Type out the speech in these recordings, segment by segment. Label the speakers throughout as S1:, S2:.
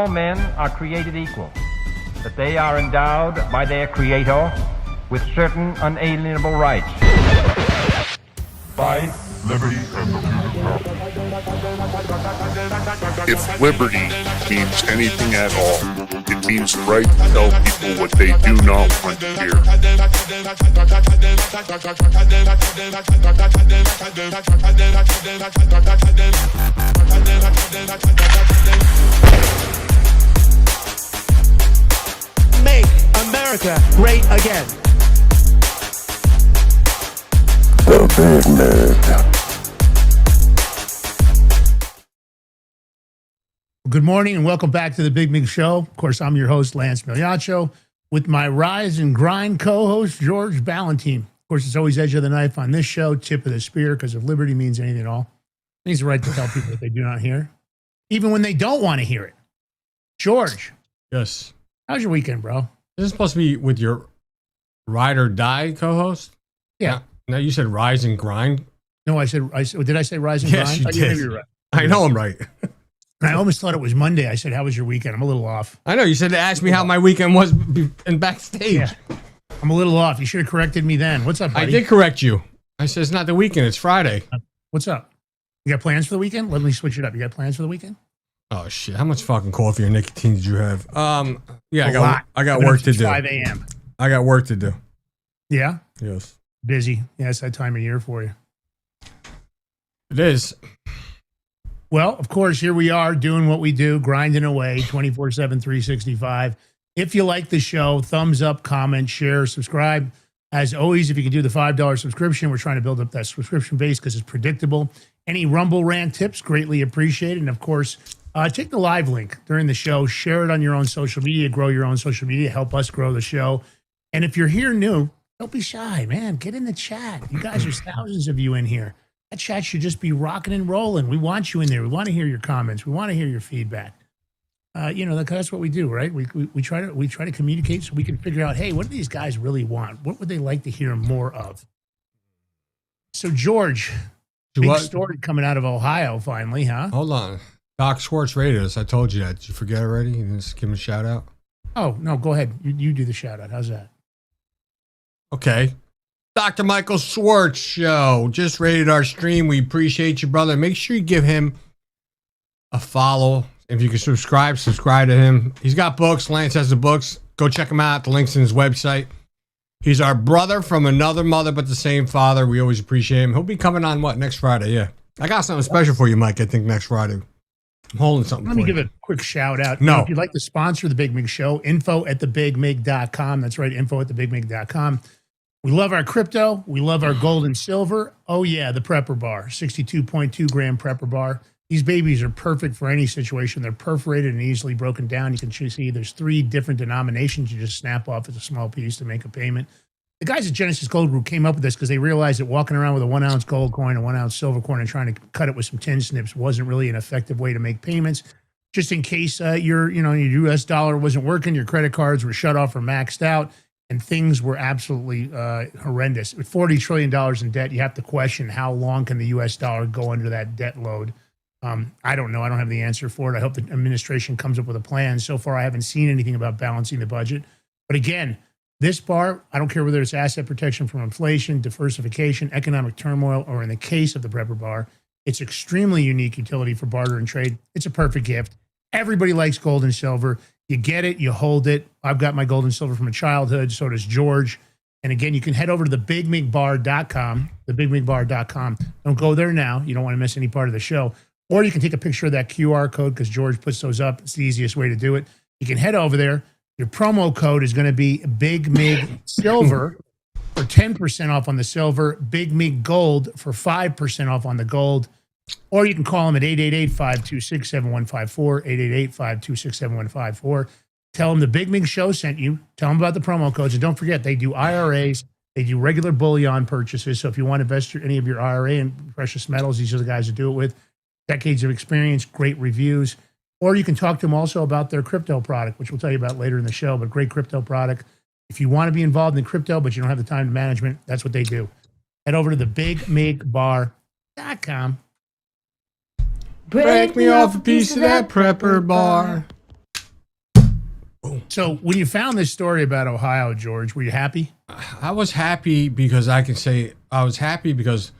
S1: all men are created equal, that they are endowed by their Creator with certain unalienable rights.
S2: Life, liberty, and the people.
S3: If liberty means anything at all, it means the right to tell people what they do not want to hear.
S4: Make America great again.
S2: The Big Mig.
S5: Good morning and welcome back to the Big Mig Show. Of course, I'm your host, Lance Migliaccio, with my Rise and Grind co-host, George Ballantine. Of course, it's always edge of the knife on this show, tip of the spear, because if liberty means anything at all, it means the right to tell people what they do not hear, even when they don't want to hear it. George.
S6: Yes.
S5: How's your weekend, bro?
S6: This is supposed to be with your ride or die co-host?
S5: Yeah.
S6: Now you said rise and grind?
S5: No, did I say Rise and Grind?
S6: Yes, you
S5: Oh,
S6: did.
S5: maybe you're right.
S6: I know I'm right.
S5: And I almost thought it was Monday. I said, how was your weekend? I'm a little off.
S6: I know. You said to ask me how my weekend was in backstage.
S5: Yeah. I'm a little off. You should have corrected me then. What's up, buddy?
S6: I did correct you. I said it's not the weekend. It's Friday.
S5: What's up? You got plans for the weekend? Let me switch it up. You got plans for the weekend?
S6: Oh, shit. How much fucking coffee or nicotine did you have? Yeah,
S5: A lot.
S6: I got work to do.
S5: 5 a.m.
S6: I got work to do.
S5: Yeah?
S6: Yes.
S5: Busy. Yeah, it's that time of year for you.
S6: It is.
S5: Well, of course, here we are doing what we do, grinding away 24/7, 365. If you like the show, thumbs up, comment, share, subscribe. As always, if you can do the $5 subscription, we're trying to build up that subscription base because it's predictable. Any Rumble rant tips, greatly appreciated. And of course, take the live link during the show, share it on your own social media, grow your own social media, help us grow the show. And if you're here new, don't be shy, man. Get in the chat. You guys, there's thousands of you in here. That chat should just be rocking and rolling. We want you in there. We want to hear your comments. We want to hear your feedback. That's what we do, right? We try to communicate so we can figure out, hey, what do these guys really want? What would they like to hear more of? So, George, big story coming out of Ohio finally, huh?
S6: Hold on. Doc Schwartz rated us. I told you that. Did you forget already? You didn't just give him a shout out?
S5: Oh, no, go ahead. You do the shout out. How's that?
S6: Okay. Dr. Michael Schwartz Show just rated our stream. We appreciate you, brother. Make sure you give him a follow. If you can subscribe to him. He's got books. Lance has the books. Go check him out. The link's in his website. He's our brother from another mother, but the same father. We always appreciate him. He'll be coming on, next Friday? Yeah. I got something special for you, Mike, I think next Friday. I'm holding something
S5: Let
S6: for
S5: me
S6: you.
S5: give a quick shout out.
S6: No.
S5: If you'd like to sponsor The Big Mig Show, info@thebigmig.com. That's right, info@thebigmig.com. We love our crypto. We love our gold and silver. Oh, yeah, the Prepper Bar, 62.2 gram Prepper Bar. These babies are perfect for any situation. They're perforated and easily broken down. You can see there's 3 different denominations. You just snap off as a small piece to make a payment. The guys at Genesis Gold Group came up with this because they realized that walking around with a 1 ounce gold coin, a 1 ounce silver coin, and trying to cut it with some tin snips wasn't really an effective way to make payments. Just in case your US dollar wasn't working, your credit cards were shut off or maxed out, and things were absolutely horrendous. With $40 trillion in debt, you have to question how long can the US dollar go under that debt load. I don't know. I don't have the answer for it. I hope the administration comes up with a plan. So far, I haven't seen anything about balancing the budget. But again, this bar, I don't care whether it's asset protection from inflation, diversification, economic turmoil, or in the case of the Prepper Bar, it's extremely unique utility for barter and trade. It's a perfect gift. Everybody likes gold and silver. You get it, you hold it. I've got my gold and silver from a childhood. So does George. And again, you can head over to thebigmigbar.com, thebigmigbar.com. Don't go there now. You don't want to miss any part of the show. Or you can take a picture of that QR code because George puts those up. It's the easiest way to do it. You can head over there. Your promo code is going to be Big Mig Silver for 10% off on the silver, Big Mig Gold for 5% off on the gold. Or you can call them at 888-526-7154, 888-526-7154. Tell them the Big Mig Show sent you. Tell them about the promo codes. And don't forget, they do IRAs. They do regular bullion purchases. So if you want to invest any of your IRA in precious metals, these are the guys to do it with. Decades of experience, great reviews. Or you can talk to them also about their crypto product, which we'll tell you about later in the show, but great crypto product. If you want to be involved in crypto, but you don't have the time to management, that's what they do. Head over to thebigmigbar.com.
S6: Break me off a piece of that Prepper Bar.
S5: So when you found this story about Ohio, George, were you happy?
S6: I was happy because I can say I was happy because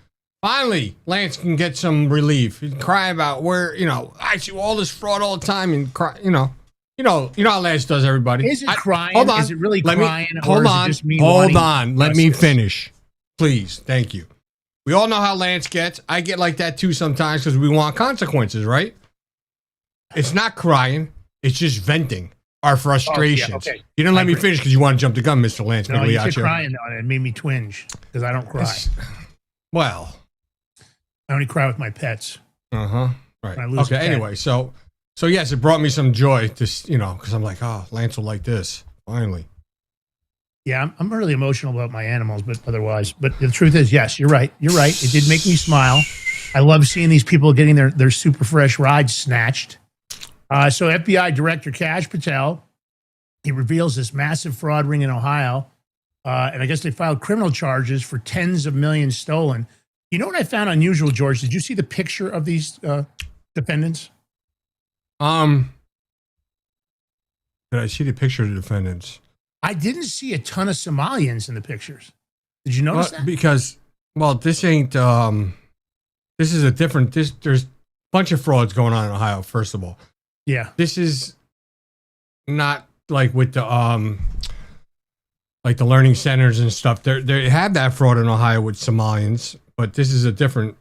S6: finally Lance can get some relief. He can cry about where, I see all this fraud all the time and cry, you know how Lance does everybody.
S5: Is it crying?
S6: Hold on.
S5: Is it really crying?
S6: Hold
S5: or is
S6: on.
S5: it just me
S6: Hold
S5: wanting
S6: on. Let me
S5: justice?
S6: finish. Please. Thank you. We all know how Lance gets. I get like that too sometimes because we want consequences, right? It's not crying. It's just venting our frustrations.
S5: okay.
S6: You didn't let me finish because you want to jump the gun, Mr. Lance.
S5: No, you said
S6: Migliaccio.
S5: crying though, and it made me twinge because I don't cry.
S6: Well.
S5: I only cry with my pets.
S6: Right.
S5: When I lose a
S6: Okay.
S5: pet.
S6: Anyway, so yes, it brought me some joy to, because I'm like, oh, Lance will like this finally.
S5: Yeah, I'm really emotional about my animals, but otherwise. But the truth is, yes, you're right. You're right. It did make me smile. I love seeing these people getting their super fresh rides snatched. So FBI Director Kash Patel, he reveals this massive fraud ring in Ohio. And I guess they filed criminal charges for tens of millions stolen. You know what I found unusual, George? Did you see the picture of these defendants?
S6: Did I see the picture of the defendants?
S5: I didn't see a ton of Somalians in the pictures. Did you notice that?
S6: Because, this ain't, this is a different, there's a bunch of frauds going on in Ohio, first of all.
S5: Yeah.
S6: This is not like with the, like the learning centers and stuff. They had that fraud in Ohio with Somalians, but this is a different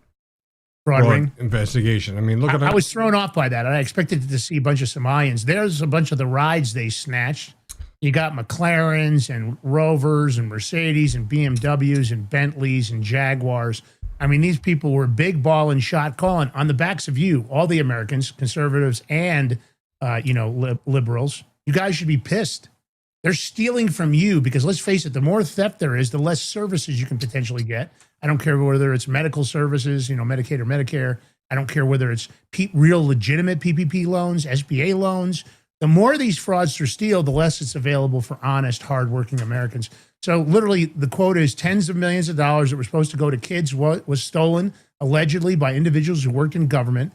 S5: Fraud ring
S6: investigation. I mean, look at
S5: I was thrown off by that. I expected to see a bunch of Somalians. There's a bunch of the rides they snatched. You got McLarens and Rovers and Mercedes and BMWs and Bentleys and Jaguars. I mean, these people were big ball and shot calling on the backs of you, all the Americans, conservatives and, liberals. You guys should be pissed. They're stealing from you because let's face it, the more theft there is, the less services you can potentially get. I don't care whether it's medical services, Medicaid or Medicare. I don't care whether it's real legitimate PPP loans, SBA loans. The more these fraudsters steal, the less it's available for honest, hardworking Americans. So literally the quote is tens of millions of dollars that were supposed to go to kids was stolen allegedly by individuals who worked in government.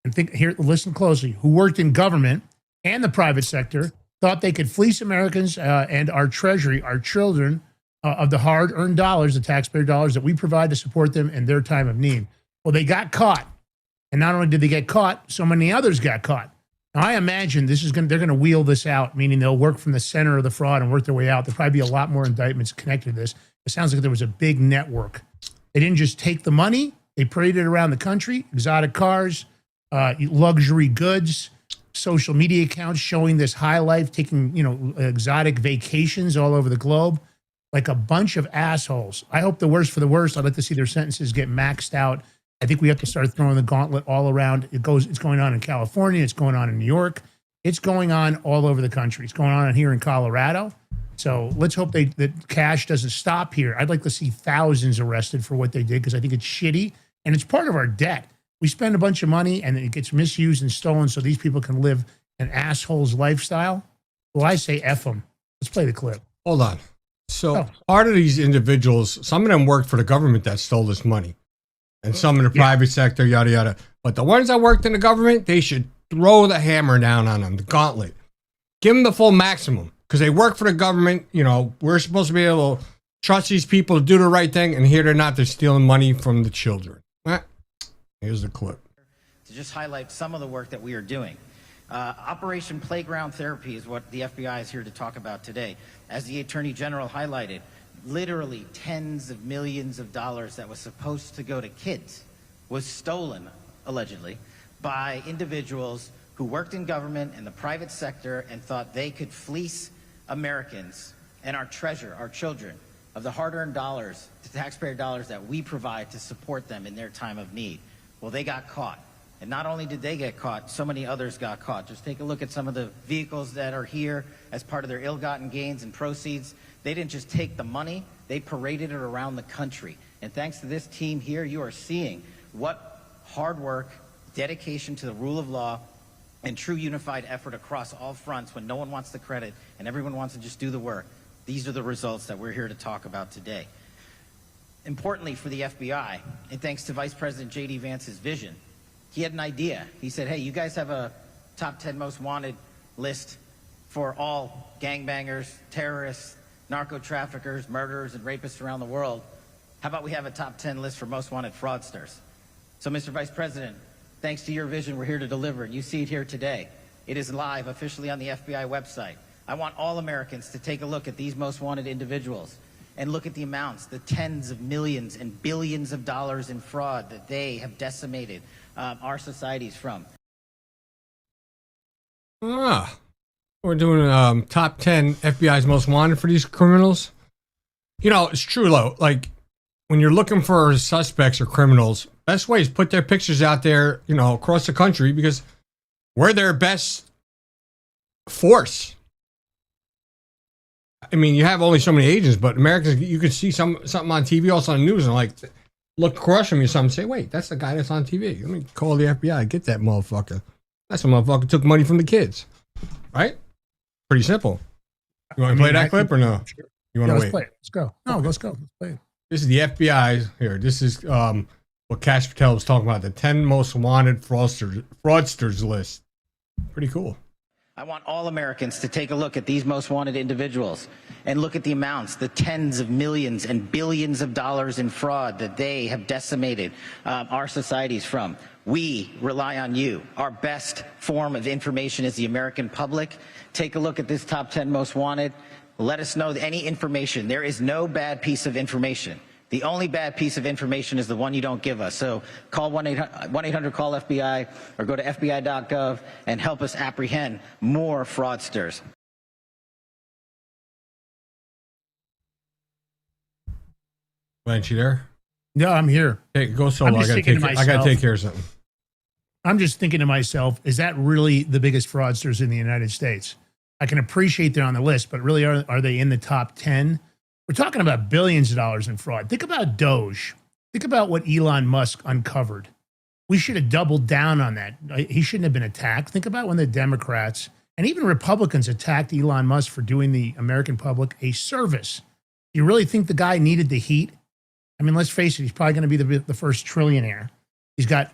S5: And listen closely, who worked in government and the private sector, thought they could fleece Americans and our treasury, our children, of the hard-earned dollars, the taxpayer dollars that we provide to support them in their time of need. Well, they got caught. And not only did they get caught, so many others got caught. Now, I imagine they're going to wheel this out, meaning they'll work from the center of the fraud and work their way out. There'll probably be a lot more indictments connected to this. It sounds like there was a big network. They didn't just take the money. They paraded around the country, exotic cars, luxury goods, social media accounts showing this high life, taking, exotic vacations all over the globe, like a bunch of assholes. I hope the worst for the worst. I'd like to see their sentences get maxed out. I think we have to start throwing the gauntlet all around. It's going on in California. It's going on in New York. It's going on all over the country. It's going on here in Colorado. So let's hope that Kash doesn't stop here. I'd like to see thousands arrested for what they did because I think it's shitty and it's part of our debt. We spend a bunch of money and it gets misused and stolen so these people can live an asshole's lifestyle. Well, I say F them. Let's play the clip.
S6: Hold on. So part of these individuals, some of them worked for the government that stole this money. And some in the private sector, yada, yada. But the ones that worked in the government, they should throw the hammer down on them, the gauntlet. Give them the full maximum. Because they work for the government. We're supposed to be able to trust these people to do the right thing. And here they're not. They're stealing money from the children. Here's the clip.
S7: To just highlight some of the work that we are doing. Operation Playground Therapy is what the FBI is here to talk about today. As the Attorney General highlighted, literally tens of millions of dollars that was supposed to go to kids was stolen, allegedly, by individuals who worked in government and the private sector and thought they could fleece Americans and our treasure, our children, of the hard-earned dollars, the taxpayer dollars that we provide to support them in their time of need. Well, they got caught. And not only did they get caught, so many others got caught. Just take a look at some of the vehicles that are here as part of their ill-gotten gains and proceeds. They didn't just take the money, they paraded it around the country. And thanks to this team here, you are seeing what hard work, dedication to the rule of law, and true unified effort across all fronts when no one wants the credit and everyone wants to just do the work. These are the results that we're here to talk about today. Importantly for the FBI, and thanks to Vice President J.D. Vance's vision, he had an idea. He said, hey, you guys have a top 10 most wanted list for all gangbangers, terrorists, narco traffickers, murderers, and rapists around the world, how about we have a top 10 list for most wanted fraudsters? So, Mr. Vice President, thanks to your vision, we're here to deliver, and you see it here today. It is live officially on the FBI website. I want all Americans to take a look at these most wanted individuals and look at the amounts, the tens of millions and billions of dollars in fraud that they have decimated our societies from.
S6: We're doing top 10 FBI's most wanted for these criminals. You know, it's true though. Like when you're looking for suspects or criminals, best way is put their pictures out there, you know, across the country because we're their best force. I mean, you have only so many agents, but Americans, you could see something on TV, also on the news, and like look across from you, something say, "Wait, that's the guy that's on TV. Let me call the FBI, get that motherfucker. That's a motherfucker took money from the kids." Right? Pretty simple. You want to play that clip or no?
S5: Sure.
S6: You want to
S5: Let's
S6: wait?
S5: play it. Let's go. No, let's go. Let's play it.
S6: This is the FBI here. This is what Kash Patel was talking about, the 10 most wanted fraudsters list. Pretty cool.
S7: I want all Americans to take a look at these most wanted individuals and look at the amounts, the tens of millions and billions of dollars in fraud that they have decimated our societies from. We rely on you. Our best form of information is the American public. Take a look at this top 10 most wanted. Let us know any information. There is no bad piece of information. The only bad piece of information is the one you don't give us. So call 1-800-CALL-FBI or go to FBI.gov and help us apprehend more fraudsters.
S6: Lance, you there?
S5: No, I'm here.
S6: Hey, go solo.
S5: I'm just thinking to
S6: I gotta
S5: myself-
S6: take care of something.
S5: I'm just thinking to myself, is that really the biggest fraudsters in the United States? I can appreciate they're on the list, but really are they in the top 10? We're talking about billions of dollars in fraud. Think about Doge. Think about what Elon Musk uncovered. We should have doubled down on that. He shouldn't have been attacked. Think about when the Democrats and even Republicans attacked Elon Musk for doing the American public a service. Do you really think the guy needed the heat? I mean, let's face it, he's probably going to be the first trillionaire. He's got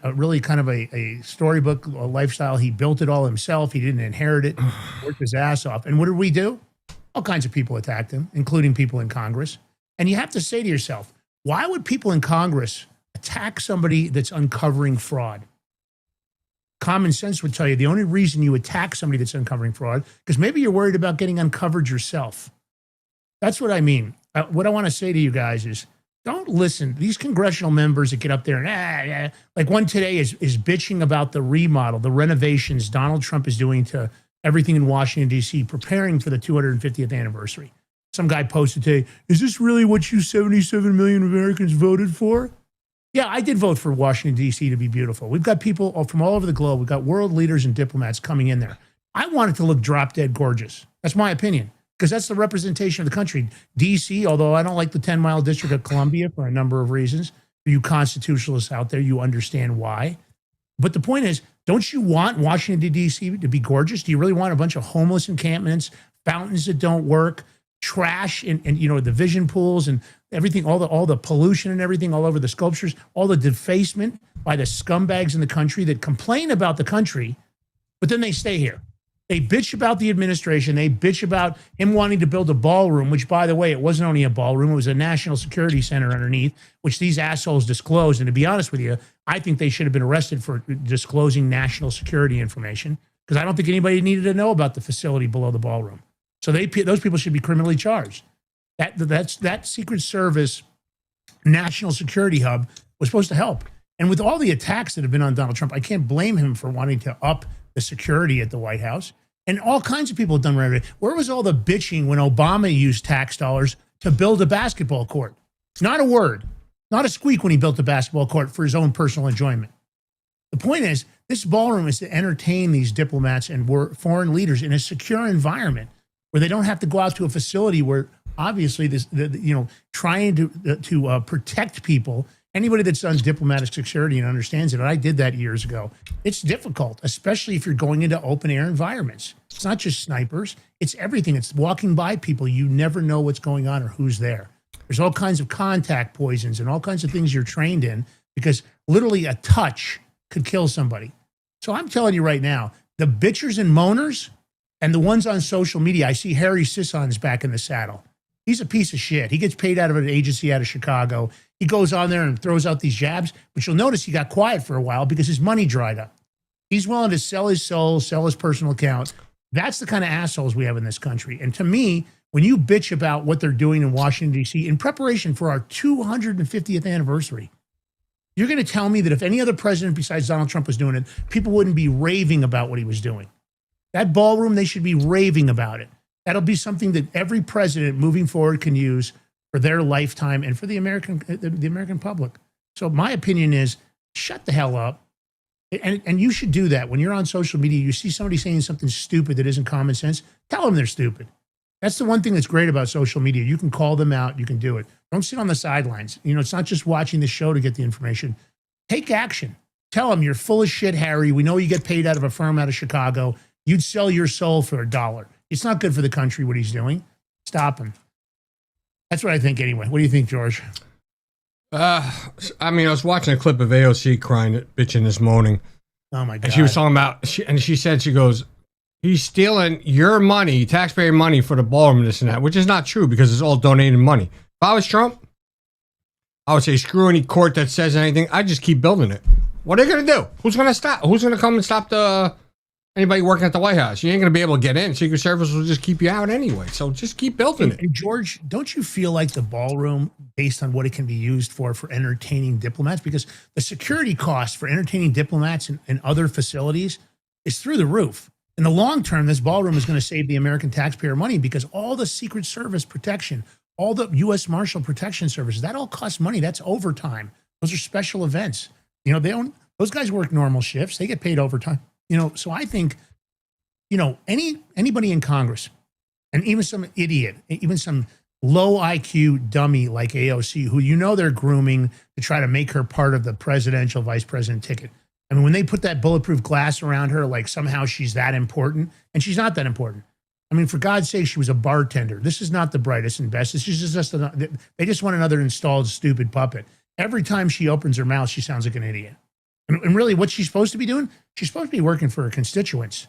S5: a really kind of a storybook a lifestyle. He built it all himself. He didn't inherit it. Worked his ass off. And what did we do? All kinds of people attacked him, including people in Congress. And you have to say to yourself, why would people in Congress attack somebody that's uncovering fraud? Common sense would tell you the only reason you attack somebody that's uncovering fraud, because maybe you're worried about getting uncovered yourself. That's what I mean. What I want to say to you guys is, don't listen. These congressional members that get up there and like one today is bitching about the remodel, the renovations Donald Trump is doing to everything in Washington, D.C., preparing for the 250th anniversary. Some guy posted today, is this really what you 77 million Americans voted for? Yeah, I did vote for Washington, D.C. to be beautiful. We've got people from all over the globe. We've got world leaders and diplomats coming in there. I want it to look drop dead gorgeous. That's my opinion, because that's the representation of the country. D.C., although I don't like the 10-mile District of Columbia for a number of reasons. For you constitutionalists out there, you understand why. But the point is, don't you want Washington, D.C. to be gorgeous? Do you really want a bunch of homeless encampments, fountains that don't work, trash and you know, the vision pools and everything, all the pollution and everything all over the sculptures, all the defacement by the scumbags in the country that complain about the country, but then they stay here? They bitch about the administration. They bitch about him wanting to build a ballroom, which, by the way, it wasn't only a ballroom. It was a national security center underneath, which these assholes disclosed. And to be honest with you, I think they should have been arrested for disclosing national security information, because I don't think anybody needed to know about the facility below the ballroom. So those people should be criminally charged. That Secret Service national security hub was supposed to help. And with all the attacks that have been on Donald Trump, I can't blame him for wanting to up the security at the White House. And all kinds of people have done right. Where was all the bitching when Obama used tax dollars to build a basketball court? Not a word, not a squeak when he built a basketball court for his own personal enjoyment. The point is, this ballroom is to entertain these diplomats and foreign leaders in a secure environment where they don't have to go out to a facility where obviously trying to protect people. Anybody that's done diplomatic security and understands it, and I did that years ago, it's difficult, especially if you're going into open air environments. It's not just snipers, it's everything. It's walking by people. You never know what's going on or who's there. There's all kinds of contact poisons and all kinds of things you're trained in, because literally a touch could kill somebody. So I'm telling you right now, the bitchers and moaners, And the ones on social media, I see Harry Sisson's back in the saddle. He's a piece of shit. He gets paid out of an agency out of Chicago. He goes on there and throws out these jabs, but you'll notice he got quiet for a while because his money dried up. He's willing to sell his soul, sell his personal account. That's the kind of assholes we have in this country. And to me, when you bitch about what they're doing in Washington, D.C., in preparation for our 250th anniversary, you're going to tell me that if any other president besides Donald Trump was doing it, people wouldn't be raving about what he was doing. That ballroom, they should be raving about it. That'll be something that every president moving forward can use for their lifetime and for the American public. So my opinion is shut the hell up. And you should do that. When you're on social media, you see somebody saying something stupid that isn't common sense, tell them they're stupid. That's the one thing that's great about social media. You can call them out. You can do it. Don't sit on the sidelines. You know, it's not just watching the show to get the information. Take action. Tell them you're full of shit, Harry. We know you get paid out of a firm out of Chicago. You'd sell your soul for $1. It's not good for the country what he's doing. Stop him. That's what I think anyway. What do you think, George?
S6: I mean, I was watching a clip of AOC crying, bitching this morning.
S5: Oh, my God.
S6: And she was talking about, she said, she goes, he's stealing your money, taxpayer money for the ballroom, this and that, which is not true because it's all donated money. If I was Trump, I would say screw any court that says anything. I just keep building it. What are they going to do? Who's going to stop? Who's going to come and stop anybody working at the White House? You ain't going to be able to get in. Secret Service will just keep you out anyway. So just keep building it.
S5: And George, don't you feel like the ballroom, based on what it can be used for entertaining diplomats, because the security cost for entertaining diplomats and other facilities is through the roof. In the long term, this ballroom is going to save the American taxpayer money because all the Secret Service protection, all the U.S. Marshal Protection Services, that all costs money. That's overtime. Those are special events. You know, those guys work normal shifts. They get paid overtime. You know, so I think, you know, anybody in Congress, and even some idiot, even some low IQ dummy like AOC, who you know they're grooming to try to make her part of the presidential vice president ticket. I mean, when they put that bulletproof glass around her, like somehow she's that important, and she's not that important. I mean, for God's sake, she was a bartender. This is not the brightest and best. This is just they just want another installed stupid puppet. Every time she opens her mouth, she sounds like an idiot. And really, what she's supposed to be doing, she's supposed to be working for her constituents.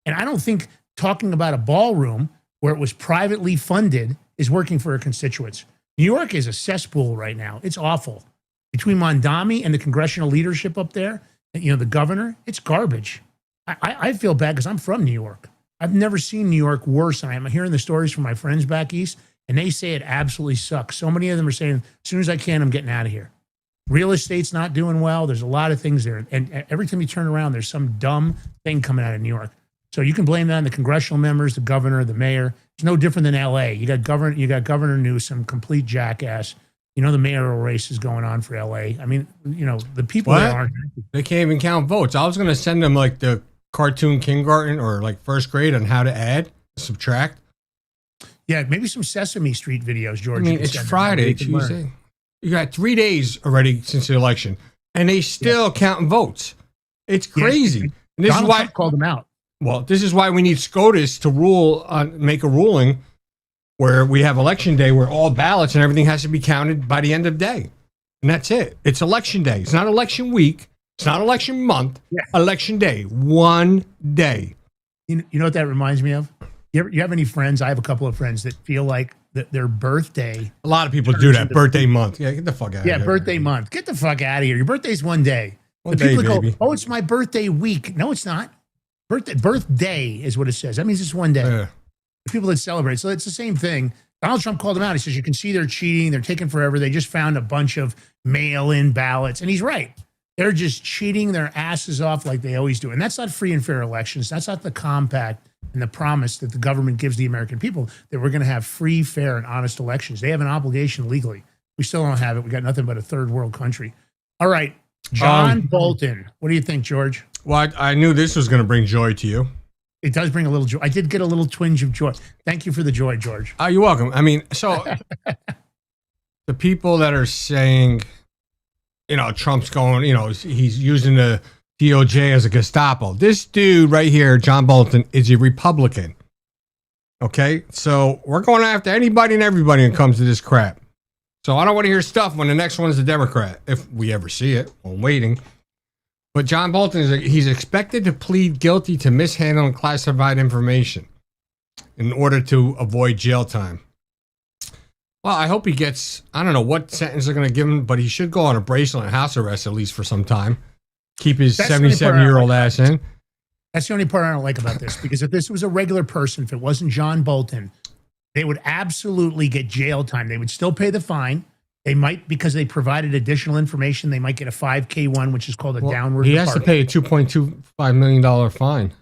S5: And I don't think talking about a ballroom where it was privately funded is working for her constituents. New York is a cesspool right now. It's awful. Between Mondami and the congressional leadership up there, you know, the governor, it's garbage. I feel bad because I'm from New York. I've never seen New York worse than I am. I'm hearing the stories from my friends back east, and they say it absolutely sucks. So many of them are saying, as soon as I can, I'm getting out of here. Real estate's not doing well. There's a lot of things there. And every time you turn around, there's some dumb thing coming out of New York. So you can blame that on the congressional members, the governor, the mayor. It's no different than L.A. You got Governor Newsom, complete jackass. You know, the mayoral race is going on for L.A. I mean, you know, the people there aren't happy.
S6: They can't even count votes. I was going to send them like the cartoon kindergarten or like first grade on how to add, subtract.
S5: Yeah, maybe some Sesame Street videos, George.
S6: I mean, it's Friday, Tuesday. You got 3 days already since the election, and they still counting votes. It's crazy.
S5: Yeah.
S6: And this
S5: Donald
S6: is why
S5: Trump called them out.
S6: Well, this is why we need SCOTUS to make a ruling where we have election day where all ballots and everything has to be counted by the end of the day. And that's it. It's election day. It's not election week. It's not election month. Yeah. Election day. 1 day.
S5: You know what that reminds me of? You have any friends? I have a couple of friends that feel like their birthday.
S6: A lot of people do that. Birthday month. Yeah, get the fuck out of here.
S5: Yeah, birthday month. Get the fuck out of here. Your birthday's 1 day.
S6: One day,
S5: people
S6: baby.
S5: go, oh, it's my birthday week. No, it's not. Birthday is what it says. That means it's 1 day.
S6: Yeah.
S5: The people that celebrate. So it's the same thing. Donald Trump called them out. He says, you can see they're cheating. They're taking forever. They just found a bunch of mail-in ballots. And he's right. They're just cheating their asses off like they always do. And that's not free and fair elections. That's not the compact and the promise that the government gives the American people that we're going to have free, fair, and honest elections. They have an obligation legally. We still don't have it. We got nothing but a third world country. All right. John Bolton. What do you think, George?
S6: Well, I knew this was going to bring joy to you.
S5: It does bring a little joy. I did get a little twinge of joy. Thank you for the joy, George.
S6: Oh, you're welcome. I mean, so the people that are saying, you know, Trump's going, you know, he's using the DOJ as a Gestapo. This dude right here, John Bolton, is a Republican. Okay? So we're going after anybody and everybody when it comes to this crap. So I don't want to hear stuff when the next one is a Democrat, if we ever see it. I'm waiting. But John Bolton he's expected to plead guilty to mishandling classified information in order to avoid jail time. Well, I hope he gets, I don't know what sentence they're going to give him, but he should go on a bracelet and house arrest at least for some time. Keep his 77-year-old ass in.
S5: That's the only part I don't like about this, because if this was a regular person, if it wasn't John Bolton, they would absolutely get jail time. They would still pay the fine. They might, because they provided additional information, they might get a 5K1, which is called a downward
S6: He has to pay a $2.25 million fine.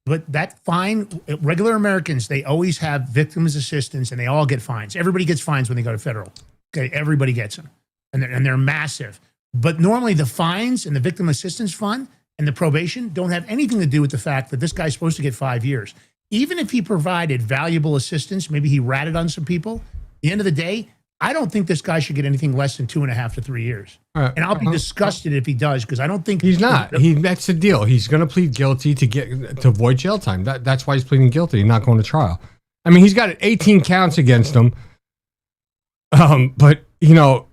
S5: But that fine, regular Americans, they always have victims assistance, and they all get fines. Everybody gets fines when they go to federal. Okay, everybody gets them, and they're massive. But normally the fines and the victim assistance fund and the probation don't have anything to do with the fact that this guy's supposed to get 5 years. Even if he provided valuable assistance, maybe he ratted on some people, at the end of the day, I don't think this guy should get anything less than 2.5 to 3 years. And I'll be disgusted if he does, because I don't think
S6: he's not. That's the deal. He's going to plead guilty to avoid jail time. That's why he's pleading guilty, not going to trial. I mean, he's got 18 counts against him. But you know,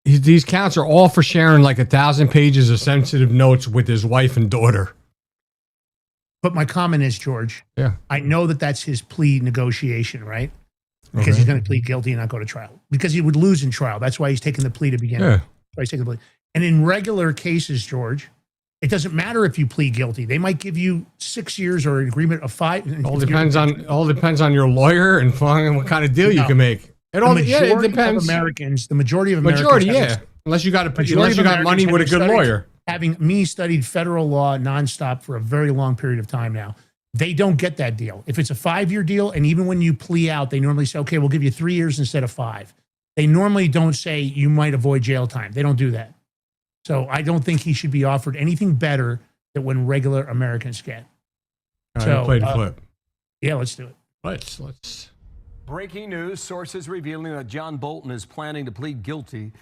S6: these counts are all for sharing like 1,000 pages of sensitive notes with his wife and daughter.
S5: But my comment is, George, I know that that's his plea negotiation, right? Because he's going to plead guilty and not go to trial. Because he would lose in trial. That's why he's taking the plea to begin with. Why he's taking the plea. And in regular cases, George, it doesn't matter if you plead guilty. They might give you 6 years or an agreement of 5.
S6: All depends on your lawyer and what kind of deal you can make. It depends.
S5: The majority of Americans,
S6: unless you got money with a good lawyer.
S5: Having studied federal law nonstop for a very long period of time now, they don't get that deal. If it's a 5-year deal, and even when you plea out, they normally say, okay, we'll give you 3 years instead of 5. They normally don't say you might avoid jail time. They don't do that. So I don't think he should be offered anything better than when regular Americans get.
S6: Play the clip.
S5: Yeah, let's do it.
S6: Let's.
S8: Breaking news, sources revealing that John Bolton is planning to plead guilty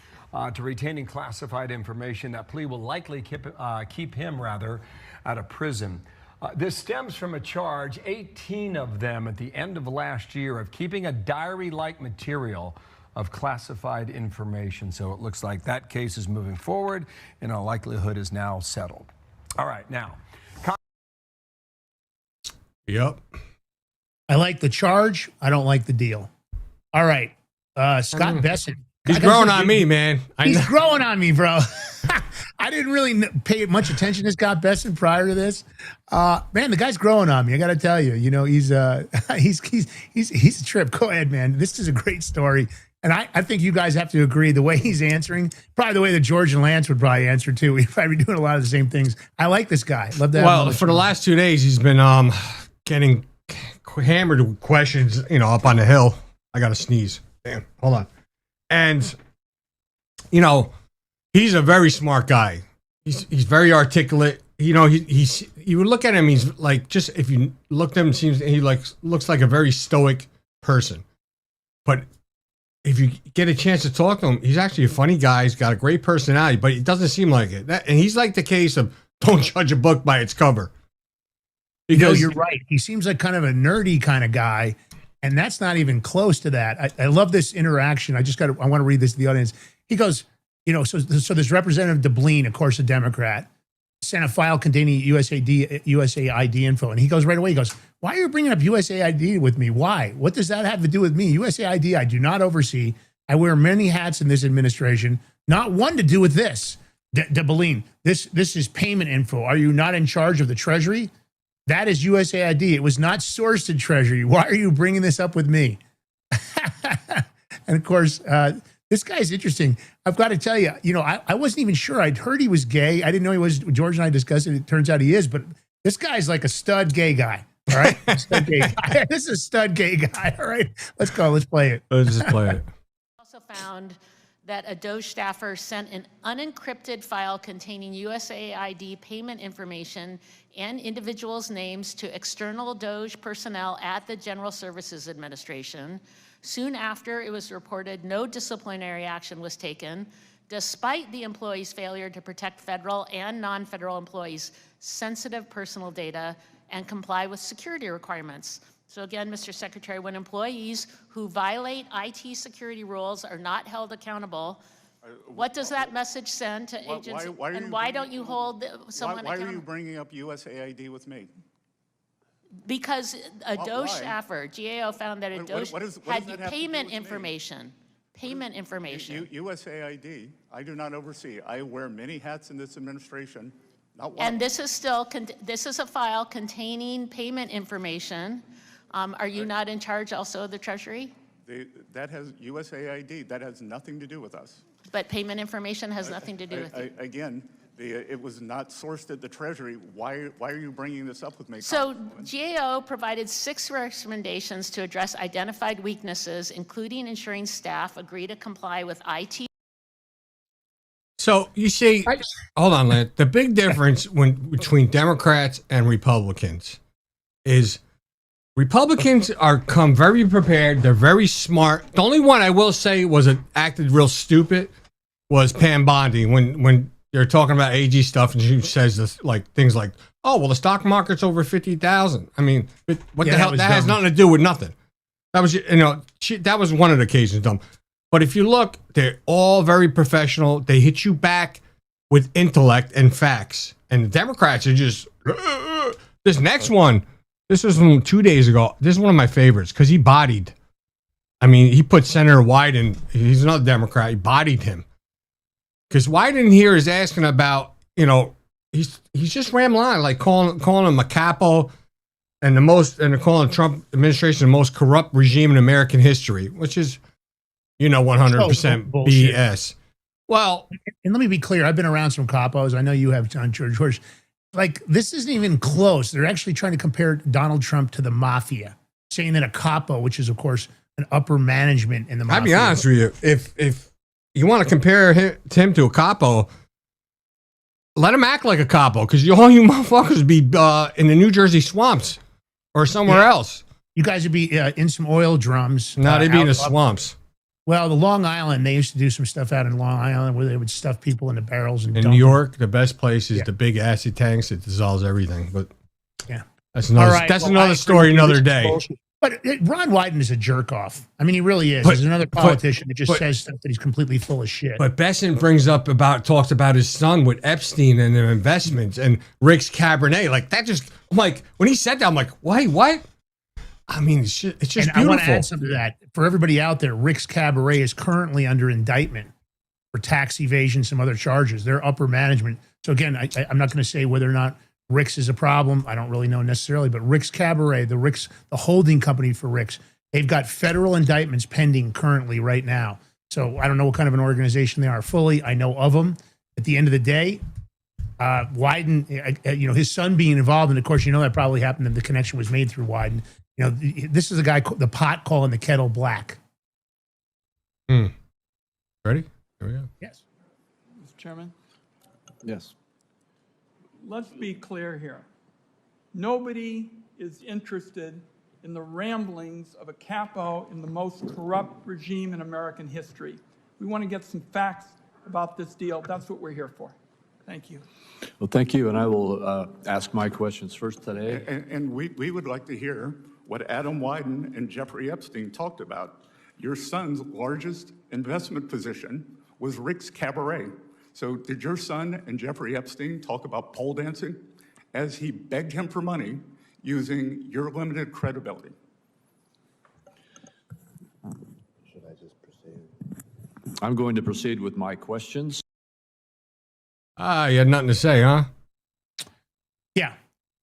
S8: to retaining classified information. That plea will likely keep him out of prison. This stems from a charge, 18 of them at the end of last year, of keeping a diary-like material of classified information. So it looks like that case is moving forward and all likelihood is now settled. All right, now.
S6: Yep.
S5: I like the charge. I don't like the deal. All right. Scott Besson.
S6: He's growing on me, man.
S5: He's growing on me, bro. I didn't really pay much attention to Scott Besson prior to this. Man, the guy's growing on me. I got to tell you, he's a trip. Go ahead, man. This is a great story. And I think you guys have to agree the way he's answering, probably the way that George and Lance would probably answer too. We'd probably be doing a lot of the same things. I like this guy. Love that.
S6: Well, for the last 2 days, he's been getting hammered with questions, up on the hill. I got to sneeze. Damn, hold on. And, he's a very smart guy. He's very articulate. You would look at him, he's like, just if you look at him, it seems he looks like a very stoic person. But if you get a chance to talk to him, he's actually a funny guy. He's got a great personality, but it doesn't seem like it. And he's like the case of don't judge a book by its cover.
S5: Because you're right. He seems like kind of a nerdy kind of guy, and that's not even close to that. I love this interaction. I want to read this to the audience. He goes, so there's Representative DeBleen, of course, a Democrat, sent a file containing USAID info. And he goes right away, he goes, why are you bringing up USAID with me? Why? What does that have to do with me? USAID, I do not oversee. I wear many hats in this administration, not one to do with this. DeBleen, this is payment info. Are you not in charge of the Treasury? That is USAID. It was not sourced to Treasury. Why are you bringing this up with me? And of course, this guy's interesting. I've got to tell you, I wasn't even sure. I'd heard he was gay. I didn't know he was. George and I discussed it. It turns out he is. But this guy's like a stud gay guy. All right? Stud gay guy. This is a stud gay guy. All right? Let's go. Let's play it.
S6: Let's just play it.
S9: Also found that a DOJ staffer sent an unencrypted file containing USAID payment information and individuals' names to external DOJ personnel at the General Services Administration. Soon after, it was reported no disciplinary action was taken, despite the employee's failure to protect federal and non-federal employees' sensitive personal data and comply with security requirements. So again, Mr. Secretary, when employees who violate IT security rules are not held accountable What does that message send to agents? And why don't you hold someone
S10: Why are you
S9: accountable?
S10: bringing up USAID with me?
S9: Because a DOJ
S10: why?
S9: staffer, GAO, found that a
S10: What
S9: DOJ
S10: does that
S9: had
S10: have to do
S9: payment
S10: with me?
S9: information. Payment information.
S10: USAID, I do not oversee. I wear many hats in this administration, not one.
S9: And this is still, this is a file containing payment information. Are you not in charge also of the Treasury?
S10: That has USAID, that has nothing to do with us.
S9: But payment information has nothing to do with it.
S10: Again, it was not sourced at the Treasury. Why are you bringing this up with me?
S9: So
S10: Congresswoman?
S9: GAO provided 6 recommendations to address identified weaknesses, including ensuring staff agree to comply with IT.
S6: So you see, hold on, Lance. The big difference between Democrats and Republicans is Republicans come very prepared. They're very smart. The only one I will say acted real stupid was Pam Bondi when they're talking about AG stuff and she says things like, "Oh, well, the stock market's over 50,000." I mean, what the hell? That has nothing to do with nothing. That was that was one of the occasions dumb. But if you look, they're all very professional. They hit you back with intellect and facts. And the Democrats are just this next one. This was from 2 days ago. This is one of my favorites because he bodied. I mean, he put Senator Wyden. He's another Democrat. He bodied him because Wyden here is asking about. He's just rambling on, like calling him a capo and they're calling the Trump administration the most corrupt regime in American history, which is 100% BS. Well,
S5: and let me be clear. I've been around some capos. I know you have, John George. Like, this isn't even close. They're actually trying to compare Donald Trump to the mafia, saying that a capo, which is, of course, an upper management in the mafia.
S6: I'll be honest with you. If you want to compare him to a capo, let him act like a capo, because all you motherfuckers be in the New Jersey swamps or somewhere else.
S5: You guys would be in some oil drums.
S6: No, they'd be in the swamps.
S5: Well, the Long Island, they used to do some stuff out in Long Island where they would stuff people into barrels and
S6: in
S5: dump
S6: New
S5: them.
S6: York, the best place is the big acid tanks. It dissolves everything. But
S5: yeah,
S6: that's another.
S5: All right,
S6: that's
S5: well,
S6: another story, another day.
S5: But Ron Wyden is a jerk off. I mean, he really is. He's another politician that just says stuff that he's completely full of shit.
S6: But Besson talks about his son with Epstein and their investments and Rick's Cabernet. Like that I'm like, when he said that, I'm like, why? What? I mean, it's just beautiful.
S5: I want to add something to that. For everybody out there, Rick's Cabaret is currently under indictment for tax evasion, some other charges. They're upper management. So again, I'm not going to say whether or not Rick's is a problem. I don't really know necessarily, but Rick's Cabaret, the holding company for Rick's, they've got federal indictments pending currently right now. So I don't know what kind of an organization they are fully. I know of them. At the end of the day, Wyden, his son being involved, and of course, that probably happened and the connection was made through Wyden. This is a guy, the pot calling the kettle black.
S6: Ready? Here we go.
S5: Yes.
S11: Mr. Chairman,
S12: Yes.
S11: let's be clear here. Nobody is interested in the ramblings of a capo in the most corrupt regime in American history. We want to get some facts about this deal. That's what we're here for. Thank you.
S12: Well, thank you, and I will ask my questions first today.
S10: And we would like to hear what Adam Wyden and Jeffrey Epstein talked about. Your son's largest investment position was Rick's Cabaret. So did your son and Jeffrey Epstein talk about pole dancing as he begged him for money using your limited credibility?
S12: Should I just proceed? I'm going to proceed with my questions.
S6: You had nothing to say, huh?
S5: Yeah.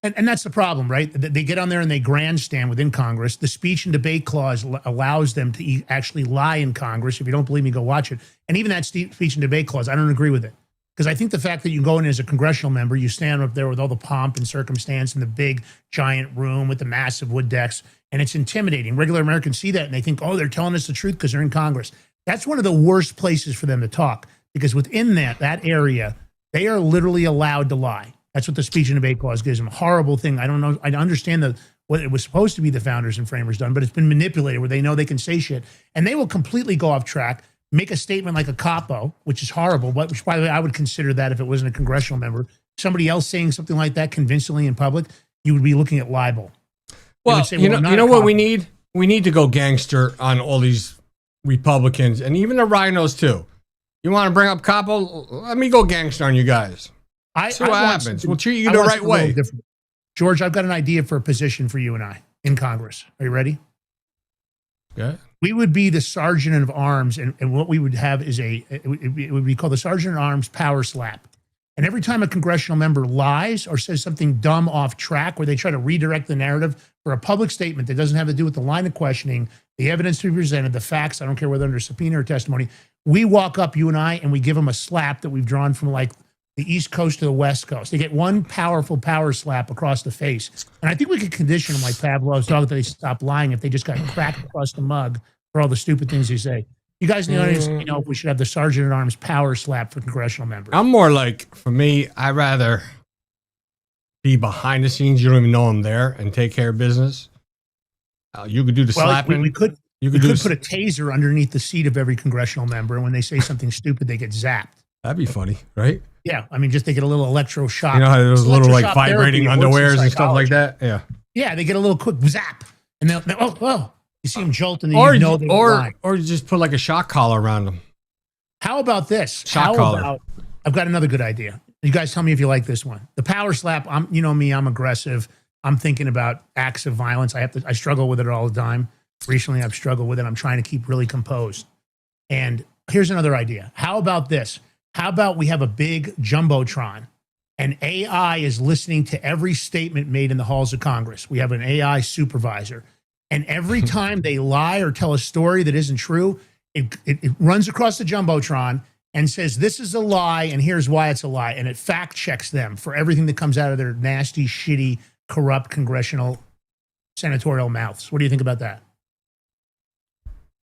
S5: And that's the problem, right? They get on there and they grandstand within Congress. The speech and debate clause allows them to actually lie in Congress. If you don't believe me, go watch it. And even that speech and debate clause, I don't agree with it. Because I think the fact that you go in as a congressional member, you stand up there with all the pomp and circumstance in the big, giant room with the massive wood decks, and it's intimidating. Regular Americans see that and they think, oh, they're telling us the truth because they're in Congress. That's one of the worst places for them to talk, because within that area, they are literally allowed to lie. That's what the speech and debate clause gives them. A horrible thing. I don't know. I understand what it was supposed to be the founders and framers done, but it's been manipulated where they know they can say shit and they will completely go off track, make a statement like a capo, which is horrible, which by the way, I would consider that if it wasn't a congressional member. Somebody else saying something like that convincingly in public, you would be looking at libel.
S6: Well, you know what we need? We need to go gangster on all these Republicans and even the rhinos too. You want to bring up Capo? Let me go gangster on you guys. See what happens. We'll treat you the right way.
S5: George, I've got an idea for a position for you and I in Congress. Are you ready?
S6: Okay.
S5: We would be the sergeant of arms, and what we would have is it would be called the sergeant at arms power slap. And every time a congressional member lies or says something dumb off track, where they try to redirect the narrative for a public statement that doesn't have to do with the line of questioning, the evidence to be presented, the facts, I don't care whether under subpoena or testimony, we walk up, you and I, and we give them a slap that we've drawn from like the East Coast to the West Coast. They get one powerful power slap across the face. And I think we could condition them like Pavlov's dog that they stop lying if they just got cracked across the mug for all the stupid things they say. You guys in the audience, you know, if we should have the sergeant at arms power slap for congressional members.
S6: I'm more like, for me, I'd rather be behind the scenes. You don't even know I'm there and take care of business. You could do the slapping.
S5: We could put a taser underneath the seat of every congressional member, and when they say something stupid, they get zapped.
S6: That'd be funny, right?
S5: Yeah, I mean, just they get a little electroshock.
S6: You know how those little like vibrating underwears and stuff like that? Yeah.
S5: Yeah, they get a little quick zap, and they'll oh, you see them jolt, and then you know they're lying.
S6: Or you just put like a shock collar around them.
S5: How about this?
S6: Shock collar.
S5: I've got another good idea. You guys tell me if you like this one. The power slap. You know me, I'm aggressive. I'm thinking about acts of violence. I struggle with it all the time. Recently, I've struggled with it. I'm trying to keep really composed. And here's another idea. How about this? How about we have a big jumbotron and AI is listening to every statement made in the halls of Congress. We have an AI supervisor. And every time they lie or tell a story that isn't true, it runs across the jumbotron and says, this is a lie and here's why it's a lie. And it fact checks them for everything that comes out of their nasty, shitty, corrupt congressional senatorial mouths. What do you think about that?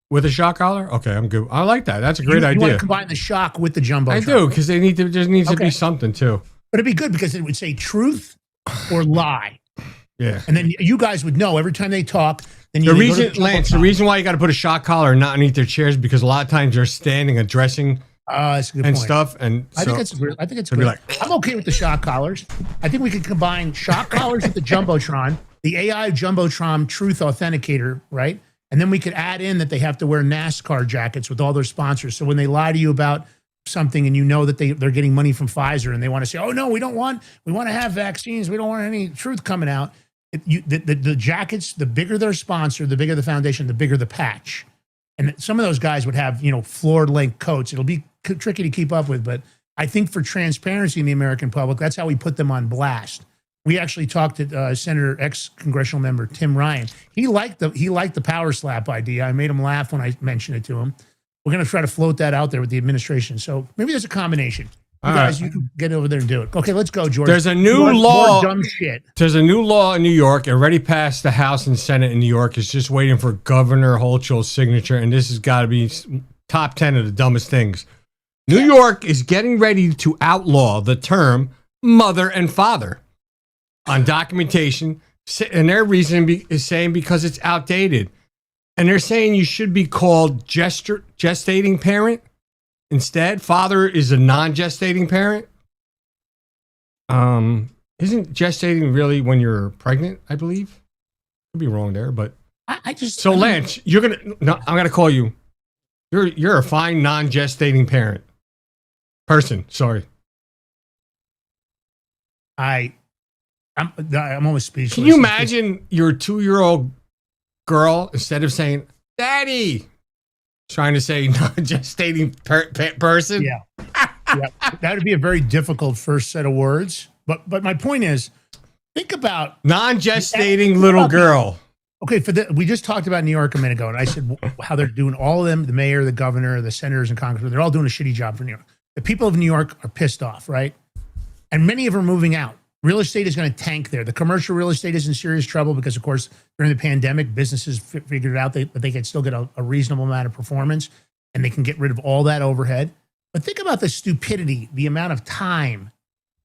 S6: With a shock collar? Okay, I'm good. I like that. That's a great idea.
S5: You want to combine the shock with the jumbotron?
S6: I do, because there needs to be something too.
S5: But it'd be good because it would say truth or lie.
S6: Yeah.
S5: And then you guys would know every time they talk. Then
S6: the reason why you got to put a shock collar not underneath their chairs is because a lot of times they're standing addressing
S5: that's a good
S6: and
S5: point.
S6: stuff. And
S5: I think it's good.
S6: Like,
S5: I'm okay with the shock collars. I think we could combine shock collars with the jumbotron, the AI jumbotron truth authenticator, right? And then we could add in that they have to wear NASCAR jackets with all their sponsors. So when they lie to you about something and you know that they're getting money from Pfizer and they want to say, oh, no, we want to have vaccines. We don't want any truth coming out. The jackets, the bigger their sponsor, the bigger the foundation, the bigger the patch. And some of those guys would have, floor-length coats. It'll be tricky to keep up with. But I think for transparency in the American public, that's how we put them on blast. We actually talked to Senator ex-congressional member Tim Ryan. He liked the power slap idea. I made him laugh when I mentioned it to him. We're going to try to float that out there with the administration. So maybe there's a combination. You guys, you can get over there and do it. Okay, let's go, George.
S6: There's a new law.
S5: More dumb shit.
S6: There's a new law in New York, already passed the House and Senate in New York. It's just waiting for Governor Hochul's signature, and this has got to be top 10 of the dumbest things. New York is getting ready to outlaw the term mother and father on documentation, and their reason is saying because it's outdated. And they're saying you should be called gestating parent instead. Father is a non-gestating parent. Isn't gestating really when you're pregnant, I believe? Could be wrong there, but Lance, I'm gonna call you. You're a fine non-gestating person. Sorry.
S5: I'm almost speechless.
S6: Can you imagine your 2-year-old girl, instead of saying "Daddy," trying to say non-gestating person?
S5: Yeah, that would be a very difficult first set of words. But my point is, think about
S6: non-gestating little girl.
S5: Okay, we just talked about New York a minute ago, and I said how they're doing. All of them, the mayor, the governor, the senators, and congressmen, they're all doing a shitty job for New York. The people of New York are pissed off, right? And many of them are moving out. Real estate is going to tank there. The commercial real estate is in serious trouble because, of course, during the pandemic, businesses figured out that they can still get a reasonable amount of performance and they can get rid of all that overhead. But think about the stupidity, the amount of time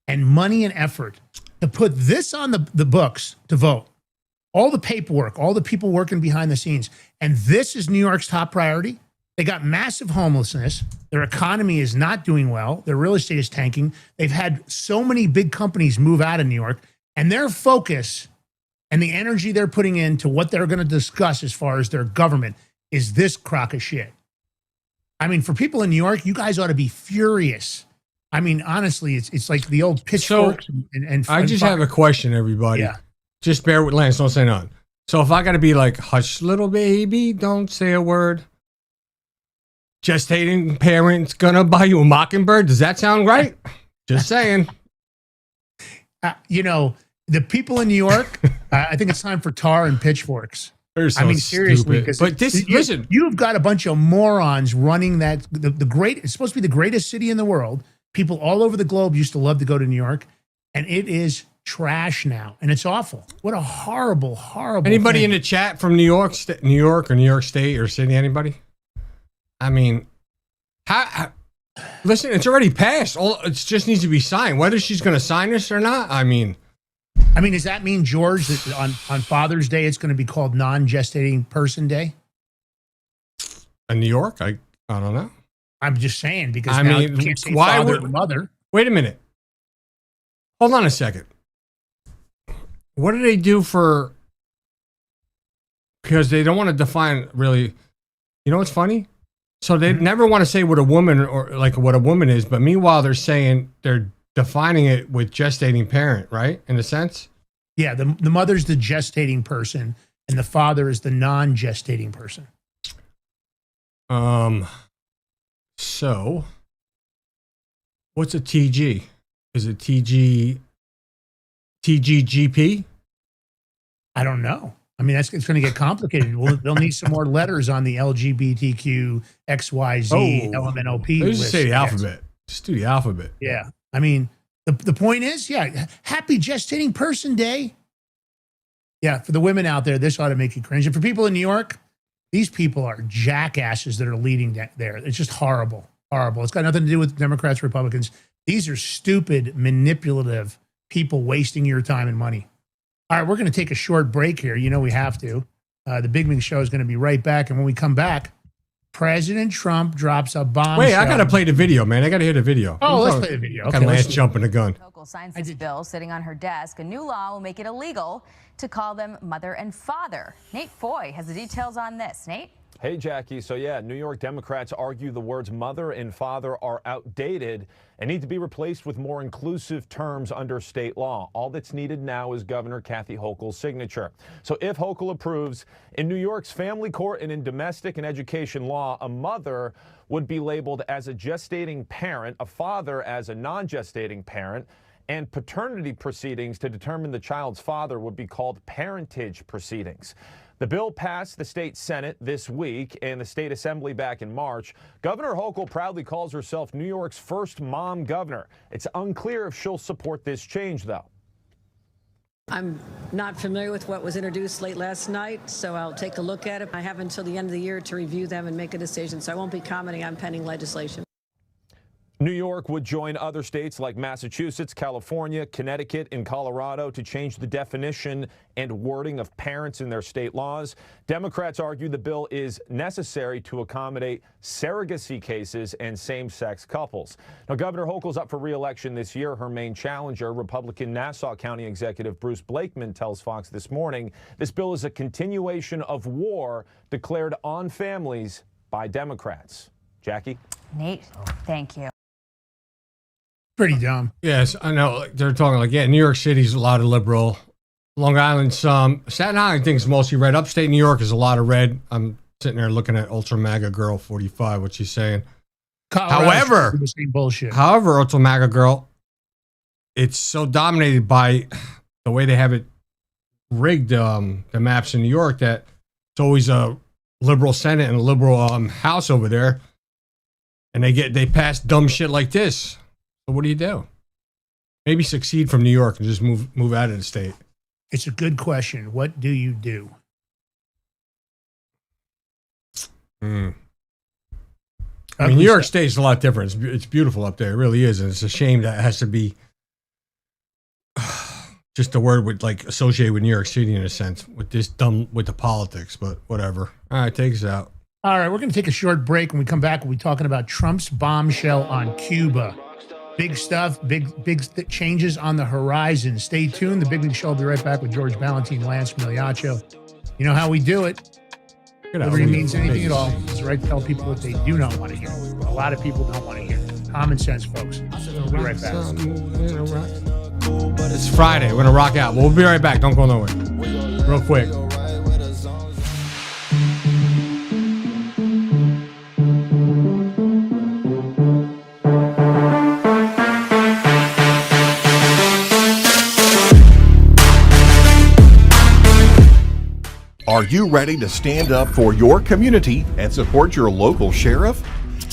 S5: and money and effort to put this on the books to vote. All the paperwork, all the people working behind the scenes. And this is New York's top priority. They got massive homelessness. Their economy is not doing well. Their real estate is tanking. They've had so many big companies move out of New York, and their focus and the energy they're putting into what they're going to discuss as far as their government is this crock of shit. I mean, for people in New York, you guys ought to be furious. I mean, honestly, it's like the old pitchforks and
S6: I just have a question, everybody.
S5: Yeah.
S6: Just bear with Lance. Don't say none. So if I got to be like, hush, little baby, don't say a word. Gestating parents gonna buy you a mockingbird. Does that sound right? Just saying.
S5: You know, the people in New York, I think it's time for tar and pitchforks.
S6: They're so
S5: I mean, seriously,
S6: stupid. But this, listen,
S5: you've got a bunch of morons running that the great. It's supposed to be the greatest city in the world. People all over the globe used to love to go to New York, and it is trash now, and it's awful. What a horrible, horrible.
S6: Anybody
S5: thing.
S6: in the chat from New York or New York State or City? Anybody? I mean, how listen, it's already passed. It just needs to be signed. Whether she's going to sign this or not, I mean,
S5: does that mean, George, that on Father's Day it's going to be called Non-Gestating Person Day?
S6: In New York, I don't know.
S5: I'm just saying because
S6: I
S5: now
S6: mean,
S5: you can't say
S6: why
S5: father
S6: would
S5: or mother.
S6: Wait a minute. Hold on a second. What do they do for? Because they don't want to define really. You know what's funny? So they never want to say what a woman or like what a woman is, but meanwhile they're saying they're defining it with gestating parent, right? In a sense.
S5: Yeah, the mother's the gestating person, and the father is the non-gestating person.
S6: So what's a TG? Is it TGGP?
S5: I don't know. I mean, it's going to get complicated. They'll need some more letters on the LGBTQ XYZ LMNOP
S6: Let's
S5: list.
S6: just say the alphabet. Just do the alphabet.
S5: Yeah. I mean, the point is, yeah, happy Gestating Person Day. Yeah, for the women out there, this ought to make you cringe. And for people in New York, these people are jackasses that are leading there. It's just horrible, horrible. It's got nothing to do with Democrats, Republicans. These are stupid, manipulative people wasting your time and money. All right, we're going to take a short break here. You know we have to. The Big Mig Show is going to be right back. And when we come back, President Trump drops a bombshell.
S6: Wait, I got to play the video, man. I got to hear the video.
S5: Oh, let's play the video. Okay,
S6: Lance jumping the gun.
S13: Hochul signs this bill sitting on her desk. A new law will make it illegal to call them mother and father. Nate Foy has the details on this. Nate?
S14: Hey, Jackie. So, yeah, New York Democrats argue the words mother and father are outdated and need to be replaced with more inclusive terms under state law. All that's needed now is Governor Kathy Hochul's signature. So if Hochul approves, in New York's family court and in domestic and education law, a mother would be labeled as a gestating parent, a father as a non-gestating parent, and paternity proceedings to determine the child's father would be called parentage proceedings. The bill passed the state Senate this week and the state assembly back in March. Governor Hochul proudly calls herself New York's first mom governor. It's unclear if she'll support this change, though.
S15: I'm not familiar with what was introduced late last night, so I'll take a look at it. I have until the end of the year to review them and make a decision, so I won't be commenting on pending legislation.
S14: New York would join other states like Massachusetts, California, Connecticut, and Colorado to change the definition and wording of parents in their state laws. Democrats argue the bill is necessary to accommodate surrogacy cases and same-sex couples. Now, Governor Hochul's up for re-election this year. Her main challenger, Republican Nassau County Executive Bruce Blakeman, tells Fox this morning this bill is a continuation of war declared on families by Democrats. Jackie?
S13: Nate, thank you.
S5: Pretty dumb.
S6: Yes, I know. They're talking like, yeah, New York City's a lot of liberal. Long Island, some. Staten Island, I think, is mostly red. Upstate New York is a lot of red. I'm sitting there looking at Ultra MAGA Girl 45, what she's saying.
S5: However, the same bullshit.
S6: However, Ultra MAGA Girl, it's so dominated by the way they have it rigged, the maps in New York, that it's always a liberal Senate and a liberal House over there. And they pass dumb shit like this. So what do you do? Maybe succeed from New York and just move out of the state.
S5: It's a good question. What do you do?
S6: I mean, New York State is a lot different. It's beautiful up there. It really is. And it's a shame that it has to be just the word with like associated with New York City in a sense with the politics, but whatever. All right, take us out.
S5: All right, we're going to take a short break. When we come back, we'll be talking about Trump's bombshell on Cuba. Big stuff, big changes on the horizon. Stay tuned. The Big Mig Show will be right back with George Ballantyne, Lance Migliaccio. You know how we do it. Liberty means anything at all. It's the right to tell people what they do not want to hear. A lot of people don't want to hear. Common sense, folks. We'll be right back.
S6: It's Friday. We're going to rock out. We'll be right back. Don't go nowhere. Real quick.
S16: Are you ready to stand up for your community and support your local sheriff?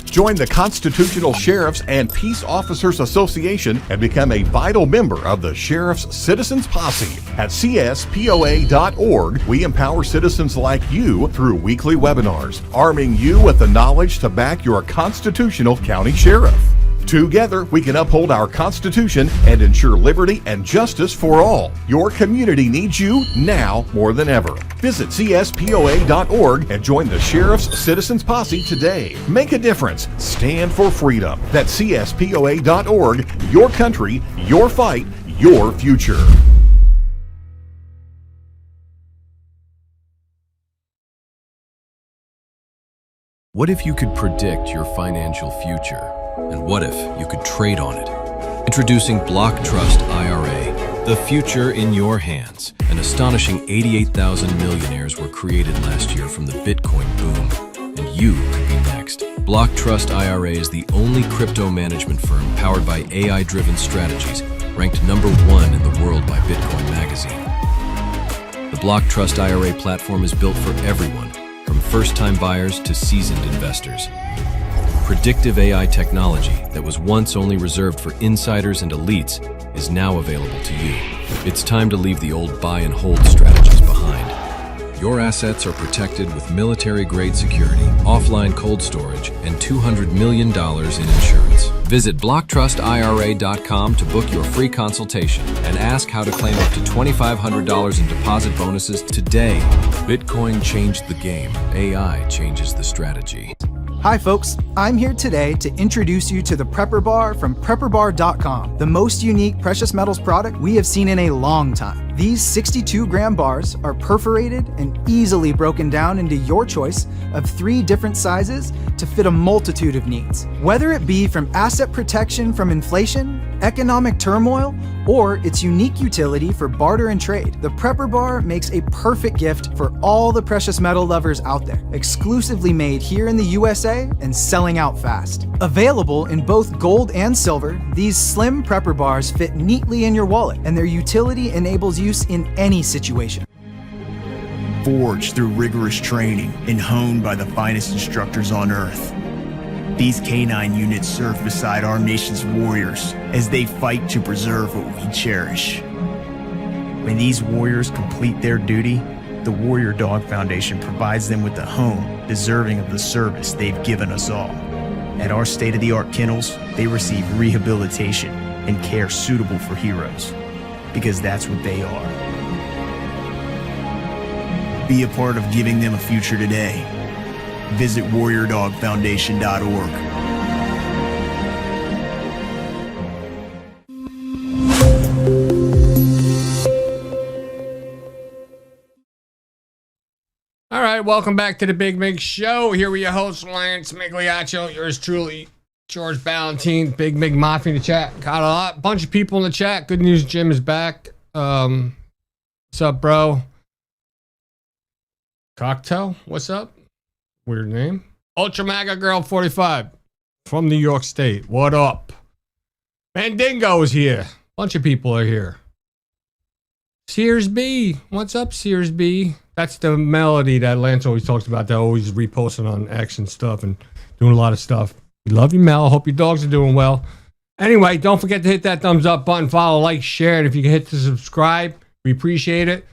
S16: Join the Constitutional Sheriffs and Peace Officers Association and become a vital member of the Sheriff's Citizens Posse. At CSPOA.org, we empower citizens like you through weekly webinars, arming you with the knowledge to back your constitutional county sheriff. Together, we can uphold our Constitution and ensure liberty and justice for all. Your community needs you now more than ever. Visit CSPOA.org and join the Sheriff's Citizens Posse today. Make a difference. Stand for freedom. That's CSPOA.org. Your country, your fight, your future.
S17: What if you could predict your financial future? And what if you could trade on it? Introducing Block Trust IRA, the future in your hands. An astonishing 88,000 millionaires were created last year from the Bitcoin boom, and you could be next. Block Trust IRA is the only crypto management firm powered by AI-driven strategies, ranked #1 in the world by Bitcoin Magazine. The Block Trust IRA platform is built for everyone, from first-time buyers to seasoned investors. Predictive AI technology that was once only reserved for insiders and elites is now available to you. It's time to leave the old buy and hold strategies behind. Your assets are protected with military-grade security, offline cold storage, and $200 million in insurance. Visit BlockTrustIRA.com to book your free consultation and ask how to claim up to $2,500 in deposit bonuses today. Bitcoin changed the game. AI changes the strategy.
S18: Hi folks, I'm here today to introduce you to the Prepper Bar from PrepperBar.com, the most unique precious metals product we have seen in a long time. These 62-gram bars are perforated and easily broken down into your choice of 3 different sizes to fit a multitude of needs. Whether it be from asset protection from inflation, economic turmoil, or its unique utility for barter and trade, the Prepper Bar makes a perfect gift for all the precious metal lovers out there. Exclusively made here in the USA and selling out fast. Available in both gold and silver, these slim Prepper Bars fit neatly in your wallet, and their utility enables use in any situation.
S19: Forged through rigorous training and honed by the finest instructors on Earth, these canine units serve beside our nation's warriors as they fight to preserve what we cherish. When these warriors complete their duty, the Warrior Dog Foundation provides them with a home deserving of the service they've given us all. At our state-of-the-art kennels, they receive rehabilitation and care suitable for heroes, because that's what they are. Be a part of giving them a future today. Visit WarriorDogFoundation.org.
S6: All right, welcome back to the Big Mig Show. Here with your host, Lance Migliaccio. Yours truly, George Ballantine, Big Mig Mafia in the chat. Got a bunch of people in the chat. Good news, Jim is back. What's up, bro? Cocktail, what's up? Weird name. Ultra Maga Girl 45 from New York State. What up? Mandingo is here. Bunch of people are here. Sears B. What's up, Sears B? That's the melody that Lance always talks about. They're always reposting on X and stuff and doing a lot of stuff. We love you, Mel. Hope your dogs are doing well. Anyway, don't forget to hit that thumbs up button, follow, like, share, and if you can hit the subscribe, we appreciate it.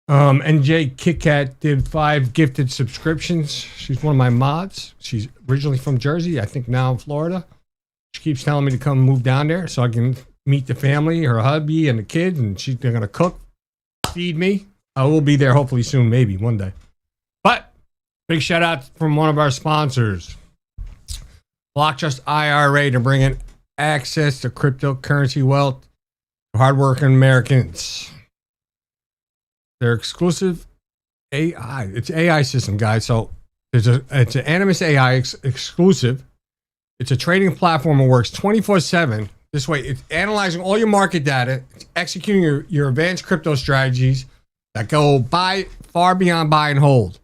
S6: NJ KitKat did 5 gifted subscriptions. She's one of my mods. She's originally from Jersey, I think now in Florida. She keeps telling me to come move down there so I can meet the family, her hubby, and the kids, and they're going to cook, feed me. I will be there hopefully soon, maybe one day. But big shout out from one of our sponsors, Block Trust IRA, to bring in access to cryptocurrency wealth to hardworking Americans. Their exclusive AI. It's AI system, guys. So it's an Animus AI exclusive. It's a trading platform that works 24/7. This way, it's analyzing all your market data, it's executing your advanced crypto strategies that go far beyond buy and hold.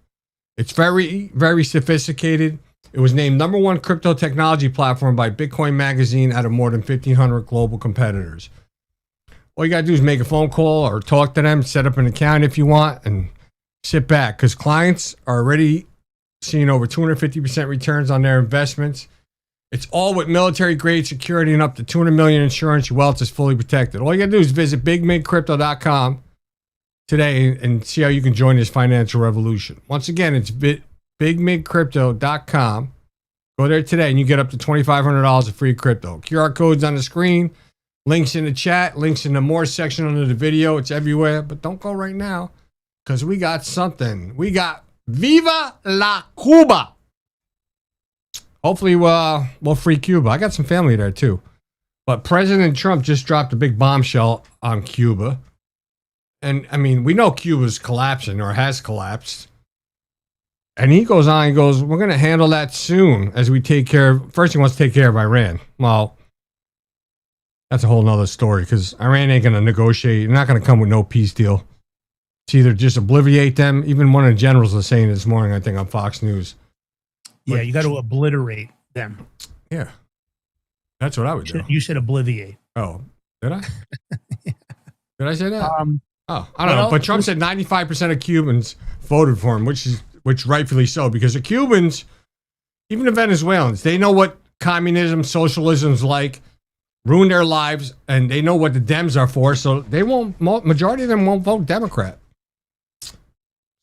S6: It's very, very sophisticated. It was named #1 crypto technology platform by Bitcoin Magazine out of more than 1,500 global competitors. All you got to do is make a phone call or talk to them, set up an account if you want, and sit back because clients are already seeing over 250% returns on their investments. It's all with military-grade security and up to $200 million insurance. Your wealth is fully protected. All you got to do is visit bigmigcrypto.com today and see how you can join this financial revolution. Once again, it's bigmigcrypto.com. Go there today and you get up to $2,500 of free crypto. QR codes on the screen, links in the chat, links in the more section under the video. It's everywhere, but don't go right now because we got something. We got Viva la Cuba. Hopefully, we'll free Cuba. I got some family there, too. But President Trump just dropped a big bombshell on Cuba. And, I mean, we know Cuba's collapsing or has collapsed. And he goes on, we're going to handle that soon as we take care of... First, he wants to take care of Iran. Well, that's a whole nother story because Iran ain't going to negotiate. You're not going to come with no peace deal. It's either just obliviate them. Even one of the generals was saying this morning, I think, on Fox News.
S5: Yeah, you got to obliterate them.
S6: Yeah. That's what I would do.
S5: You said obliviate.
S6: Oh, did I? Did I say that? I don't know.
S5: Well,
S6: But Trump said 95% of Cubans voted for him, which rightfully so, because the Cubans, even the Venezuelans, they know what communism, socialism's like, ruin their lives, and they know what the Dems are for, so they won't. Majority of them won't vote Democrat.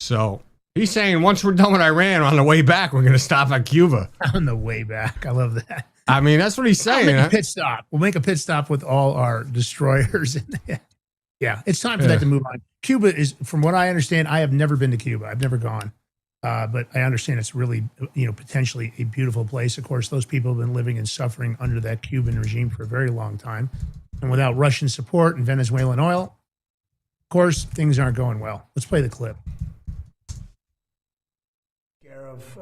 S6: So he's saying once we're done with Iran, on the way back, we're going to stop at Cuba.
S5: On the way back. I love that.
S6: I mean, that's what he's saying.
S5: We'll make a pit stop. We'll make a pit stop with all our destroyers. Yeah, it's time for that to move on. Cuba is, from what I understand, I have never been to Cuba. I've never gone. But I understand it's really, potentially a beautiful place. Of course, those people have been living and suffering under that Cuban regime for a very long time. And without Russian support and Venezuelan oil, of course, things aren't going well. Let's play the clip.
S20: Of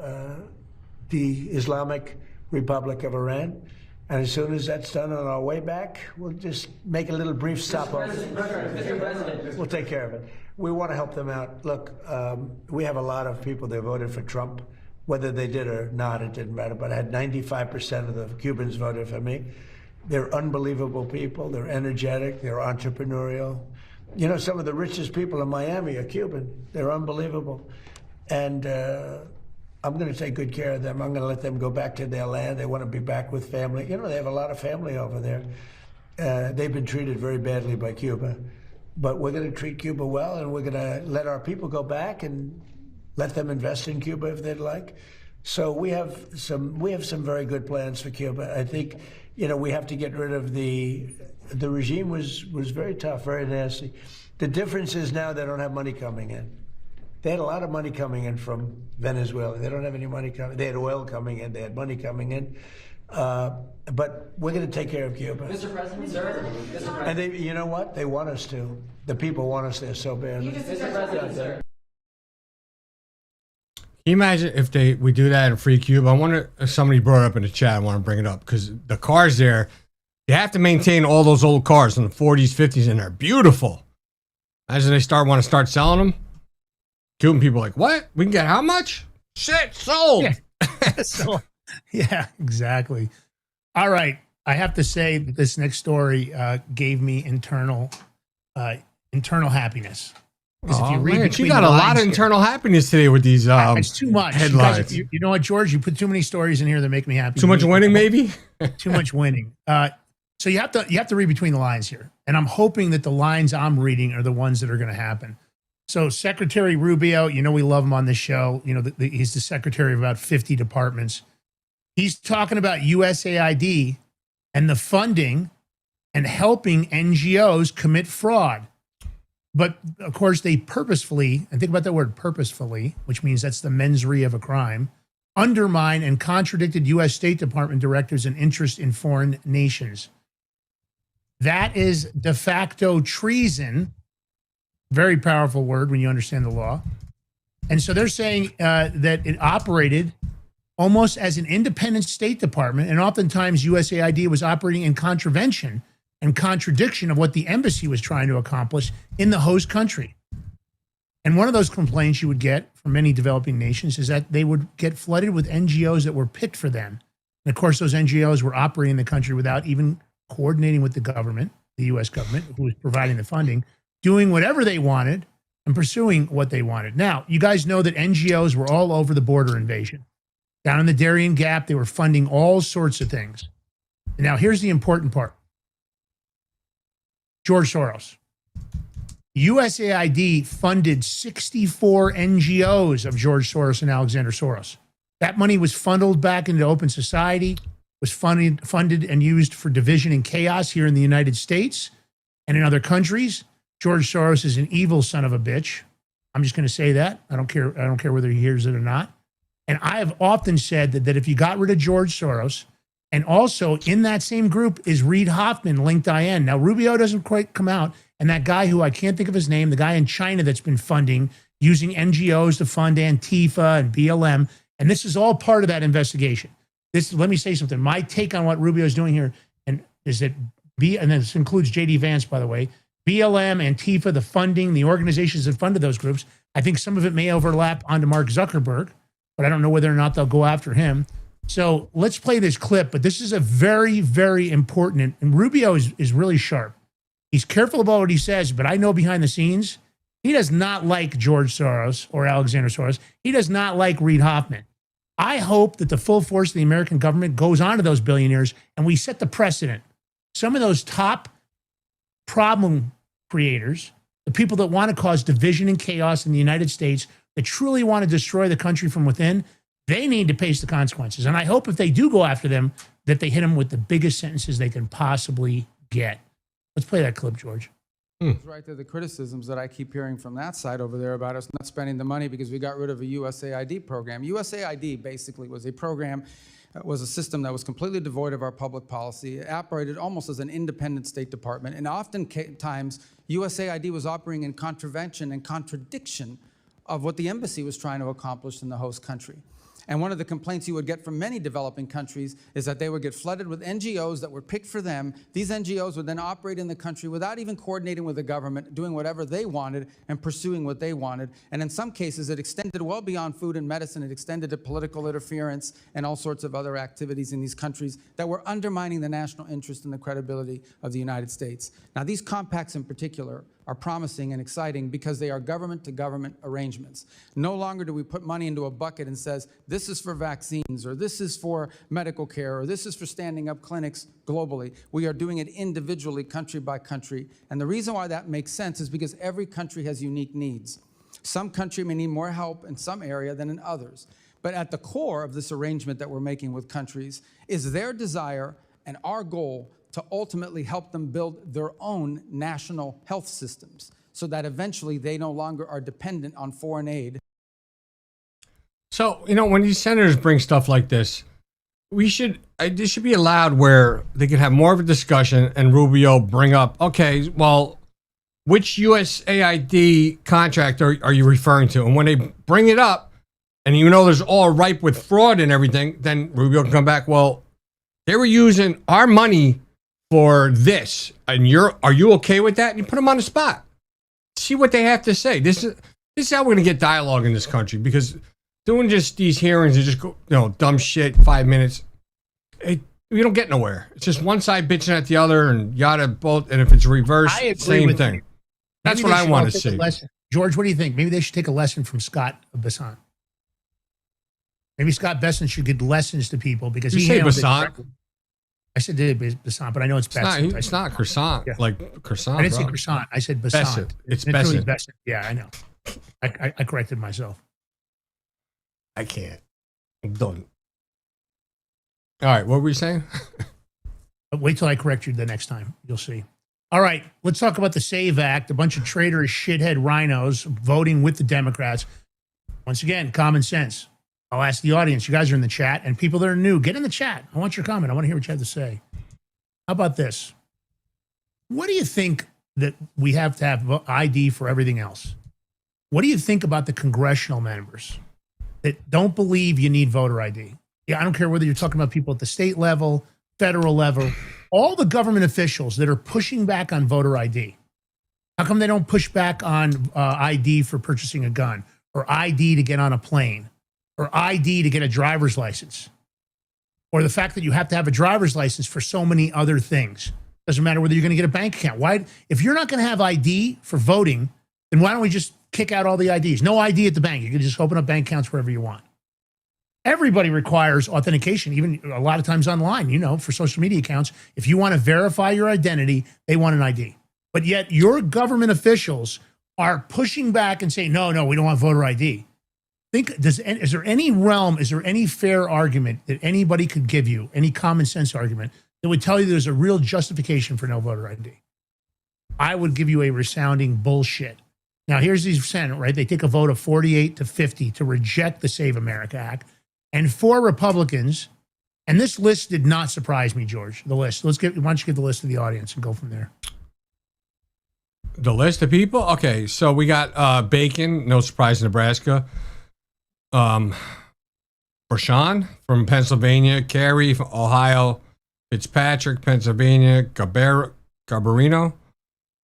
S20: the Islamic Republic of Iran. And as soon as that's done on our way back, we'll just make a little brief stop off. Mr. President. We'll take care of it. We want to help them out. Look, we have a lot of people that voted for Trump. Whether they did or not, it didn't matter. But I had 95% of the Cubans voted for me. They're unbelievable people. They're energetic. They're entrepreneurial. Some of the richest people in Miami are Cuban. They're unbelievable. And I'm going to take good care of them. I'm going to let them go back to their land. They want to be back with family. They have a lot of family over there. They've been treated very badly by Cuba. But we're going to treat Cuba well, and we're going to let our people go back and let them invest in Cuba if they'd like. So we have some very good plans for Cuba. I think, we have to get rid of the regime was very tough, very nasty. The difference is now they don't have money coming in. They had a lot of money coming in from Venezuela. They don't have any money coming. They had oil coming in. They had money coming in. But we're going to take care of Cuba.
S21: Mr. President, sir.
S20: And you know what? They want us to. The people want us there so badly.
S21: Mr. President.
S6: Can you imagine if we do that in free Cuba? I wonder if somebody brought it up in the chat. I want to bring it up because the cars there, you have to maintain all those old cars from the 40s, 50s, and they're beautiful. As they want to start selling them, Cuban people are like, what? We can get how much? Shit, sold.
S5: Yeah. Yeah, exactly. All right. I have to say that this next story gave me internal happiness. Because if you read
S6: man,
S5: between
S6: you got
S5: the
S6: a lot
S5: lines
S6: of
S5: here,
S6: internal happiness today with these
S5: it's too much
S6: headlines.
S5: You know what, George? You put too many stories in here that make me happy.
S6: Too much winning, maybe?
S5: Too much winning. So you have to read between the lines here. And I'm hoping that the lines I'm reading are the ones that are going to happen. So Secretary Rubio, we love him on this show. He's the secretary of about 50 departments. He's talking about USAID and the funding and helping NGOs commit fraud. But of course, they purposefully, and think about that word purposefully, which means that's the mens rea of a crime, undermine and contradicted U.S. State Department directors and interest in foreign nations. That is de facto treason. Very powerful word when you understand the law. And so they're saying that it operated almost as an independent State Department, and oftentimes USAID was operating in contravention and contradiction of what the embassy was trying to accomplish in the host country. And one of those complaints you would get from many developing nations is that they would get flooded with NGOs that were picked for them. And of course, those NGOs were operating in the country without even coordinating with the government, the US government, who was providing the funding, doing whatever they wanted and pursuing what they wanted. Now, you guys know that NGOs were all over the border invasion. Down in the Darien Gap, they were funding all sorts of things. And now, here's the important part. George Soros. USAID funded 64 NGOs of George Soros and Alexander Soros. That money was funneled back into open society, was funded and used for division and chaos here in the United States and in other countries. George Soros is an evil son of a bitch. I'm just going to say that. I don't care whether he hears it or not. And I have often said that if you got rid of George Soros, and also in that same group is Reid Hoffman linked IN. Now, Rubio doesn't quite come out. And that guy who I can't think of his name, the guy in China that's been funding, using NGOs to fund Antifa and BLM. And this is all part of that investigation. Let me say something. My take on what Rubio is doing here is that and this includes JD Vance, by the way, BLM, Antifa, the funding, the organizations that funded those groups. I think some of it may overlap onto Mark Zuckerberg, but I don't know whether or not they'll go after him. So let's play this clip, but this is a very, very important, and Rubio is really sharp. He's careful about what he says, but I know behind the scenes, he does not like George Soros or Alexander Soros. He does not like Reid Hoffman. I hope that the full force of the American government goes on to those billionaires and we set the precedent. Some of those top problem creators, the people that want to cause division and chaos in the United States, that truly want to destroy the country from within, they need to face the consequences. And I hope if they do go after them, that they hit them with the biggest sentences they can possibly get. Let's play that clip, George.
S1: Right to the criticisms that I keep hearing from that side over there about us not spending the money because we got rid of a USAID program. USAID basically was a program, was a system that was completely devoid of our public policy. It operated almost as an independent State Department, and oftentimes USAID was operating in contravention and contradiction of what the embassy was trying to accomplish in the host country. And one of the complaints you would get from many developing countries is that they would get flooded with NGOs that were picked for them. These NGOs would then operate in the country without even coordinating with the government, doing whatever they wanted and pursuing what they wanted. And in some cases, it extended well beyond food and medicine. It extended to political interference and all sorts of other activities in these countries that were undermining the national interest and the credibility of the United States. Now, these compacts in particular are promising and exciting because they are government-to-government arrangements. No longer do we put money into a bucket and says, this is for vaccines, or this is for medical care, or this is for standing up clinics globally. We are doing it individually, country by country. And the reason why that makes sense is because every country has unique needs. Some country may need more help in some area than in others. But at the core of this arrangement that we're making with countries is their desire and our goal to ultimately help them build their own national health systems so that eventually they no longer are dependent on foreign aid.
S6: So, when these senators bring stuff like this, this should be allowed where they can have more of a discussion and Rubio bring up, okay, well, which USAID contract are you referring to? And when they bring it up, and you know there's all ripe with fraud and everything, then Rubio can come back, well, they were using our money for this, and are you okay with that? And you put them on the spot. See what they have to say. This is how we're going to get dialogue in this country, because doing just these hearings and just go, dumb shit, 5 minutes, we don't get nowhere. It's just one side bitching at the other and yada both, and if it's reversed, same thing. That's what I want to see.
S5: George, what do you think? Maybe they should take a lesson from Scott Besant. Maybe Scott Besant should give lessons to people because he handled it. I said Besant, but I know it's Besant.
S6: It's not croissant, like croissant.
S5: I didn't say croissant. I said Besant.
S6: It's Besant.
S5: Really Besant. Yeah, I know. I corrected myself.
S6: I can't. I'm done. All right, what were we saying?
S5: Wait till I correct you the next time. You'll see. All right, let's talk about the SAVE Act. A bunch of traitorous shithead rhinos voting with the Democrats. Once again, common sense. I'll ask the audience. You guys are in the chat, and people that are new, get in the chat. I want your comment. I want to hear what you have to say. How about this? What do you think that we have to have ID for everything else? What do you think about the congressional members that don't believe you need voter ID? Yeah, I don't care whether you're talking about people at the state level, federal level, all the government officials that are pushing back on voter ID. How come they don't push back on ID for purchasing a gun, or ID to get on a plane, or ID to get a driver's license, or the fact that you have to have a driver's license for so many other things? Doesn't matter whether you're going to get a bank account. Why, if you're not going to have ID for voting, then why don't we just kick out all the IDs? No ID at the bank. You can just open up bank accounts wherever you want. Everybody requires authentication, even a lot of times online, you know, for social media accounts. If you want to verify your identity, they want an ID. But yet your government officials are pushing back and saying, no, we don't want voter ID. Is there any realm, is there any fair argument that anybody could give you, any common sense argument that would tell you there's a real justification for no voter ID? I would give you a resounding bullshit. Now, here's the Senate, right? They take a vote of 48 to 50 to reject the Save America Act. And 4 Republicans, and this list did not surprise me, George, the list. Why don't you give the list to the audience and go from there?
S6: The list of people? Okay, so we got Bacon, no surprise, Nebraska. Brashan from Pennsylvania. Carey from Ohio. Fitzpatrick, Pennsylvania. Garbarino,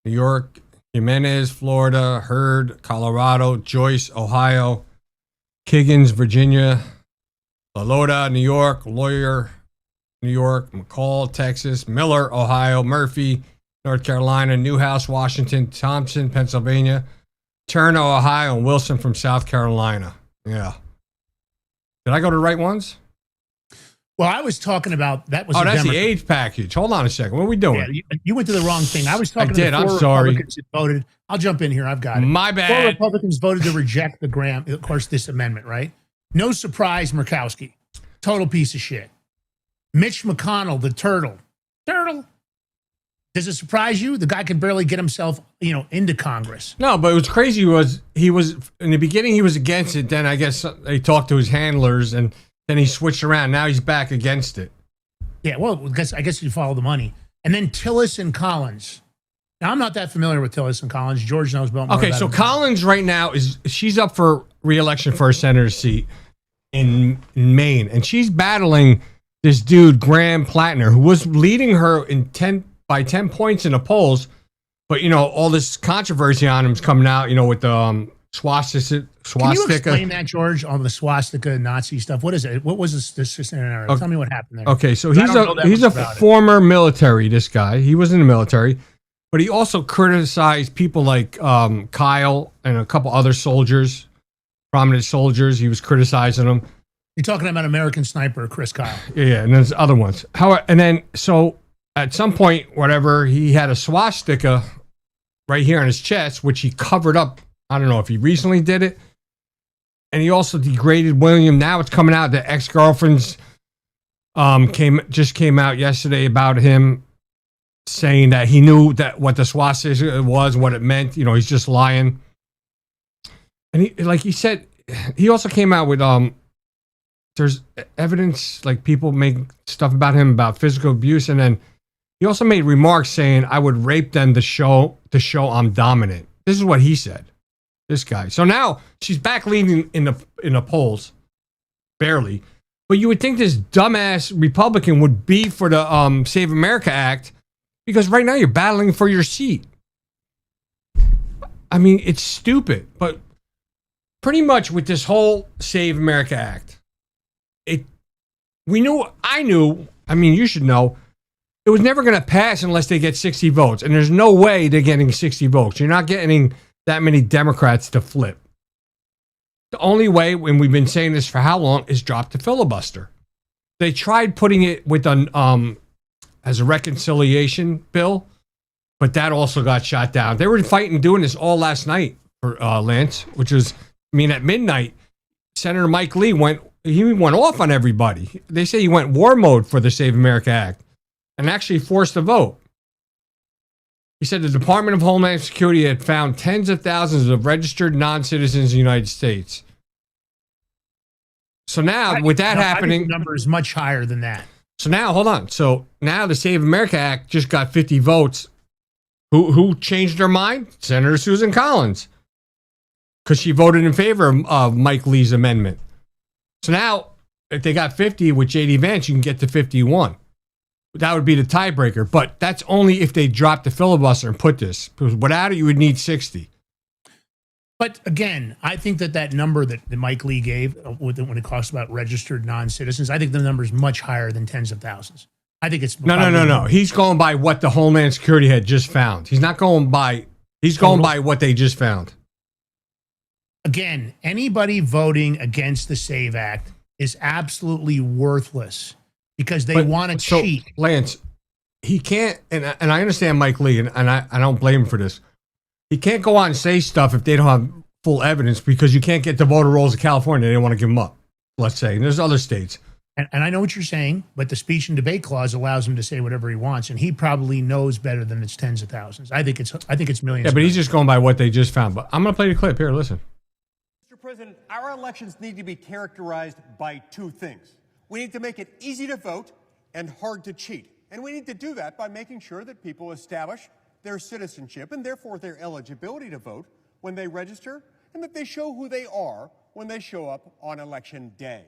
S6: New York. Jimenez, Florida. Hurd, Colorado. Joyce, Ohio. Kiggins, Virginia. LaLoda, New York. Lawyer, New York. McCall, Texas. Miller, Ohio. Murphy, North Carolina. Newhouse, Washington. Thompson, Pennsylvania. Turner, Ohio. And Wilson from South Carolina. Yeah. Did I go to the right ones?
S5: Well, I was talking about that was.
S6: Oh, that's the age package. Hold on a second. What are we doing?
S5: Yeah, you went to the wrong thing. I was talking
S6: to
S5: the 4 Republicans that voted. I'll jump in here. I've got it.
S6: My bad.
S5: 4 Republicans voted to reject the Graham, of course, this amendment, right? No surprise, Murkowski. Total piece of shit. Mitch McConnell, the turtle. Does it surprise you? The guy could barely get himself, into Congress.
S6: No, but it was crazy. He was in the beginning he was against it. Then I guess they talked to his handlers, and then he switched around. Now he's back against it.
S5: Yeah, well, I guess you follow the money. And then Tillis and Collins. Now I'm not that familiar with Tillis and Collins. George knows about more.
S6: Okay, so Collins right now she's up for re-election for a senator seat in Maine, and she's battling this dude Graham Plattner, who was leading her by 10 points in the polls, but all this controversy on him is coming out, with the swastika.
S5: Can you explain that, George, on the swastika Nazi stuff? What is it? What was this scenario?
S6: Okay.
S5: Tell me what happened there.
S6: Okay, so he's a former military, this guy. He was in the military, but he also criticized people like Kyle and a couple other soldiers, prominent soldiers. He was criticizing them.
S5: You're talking about American Sniper, Chris Kyle.
S6: Yeah, and there's other ones. So at some point, he had a swastika right here on his chest, which he covered up. I don't know if he recently did it. And he also degraded William. Now it's coming out that ex-girlfriends came out yesterday about him saying that he knew that what the swastika was, what it meant. He's just lying. And he said, he also came out with there's evidence, like people make stuff about him about physical abuse, and then he also made remarks saying, I would rape them to show I'm dominant. This is what he said, this guy. So now she's back leading in the polls, barely. But you would think this dumbass Republican would be for the Save America Act, because right now you're battling for your seat. I mean, it's stupid. But pretty much with this whole Save America Act, I mean, you should know, it was never going to pass unless they get 60 votes. And there's no way they're getting 60 votes. You're not getting that many Democrats to flip. The only way, and we've been saying this for how long, is drop the filibuster. They tried putting it with as a reconciliation bill, but that also got shot down. They were fighting doing this all last night for Lance, which was, at midnight, Senator Mike Lee went off on everybody. They say he went war mode for the Save America Act and actually forced a vote. He said the Department of Homeland Security had found tens of thousands of registered non-citizens in the United States. So now, with that happening,
S5: the number is much higher than that.
S6: So now, hold on. So now the Save America Act just got 50 votes. Who changed their mind? Senator Susan Collins. because she voted in favor of Mike Lee's amendment. So now, if they got 50 with J.D. Vance, you can get to 51. That would be the tiebreaker. But that's only if they drop the filibuster and put this. Because without it, you would need 60.
S5: But again, I think that number that Mike Lee gave when it talks about registered non-citizens, I think the number is much higher than tens of thousands. I think it's
S6: No. He's going by what the Homeland Security had just found. He's not going by. He's going by what they just found.
S5: Again, anybody voting against the SAVE Act is absolutely worthless because they want to cheat.
S6: Lance, he can't, and I understand Mike Lee, and I don't blame him for this. He can't go on and say stuff if they don't have full evidence because you can't get the voter rolls of California. They don't want to give them up, let's say. And there's other states.
S5: And I know what you're saying, but the speech and debate clause allows him to say whatever he wants, and he probably knows better than it's tens of thousands. I think it's millions.
S6: Yeah, but he's just going by what they just found. But I'm going to play the clip here. Listen.
S3: Mr. President, our elections need to be characterized by two things. We need to make it easy to vote and hard to cheat. And we need to do that by making sure that people establish their citizenship and therefore their eligibility to vote when they register, and that they show who they are when they show up on election day.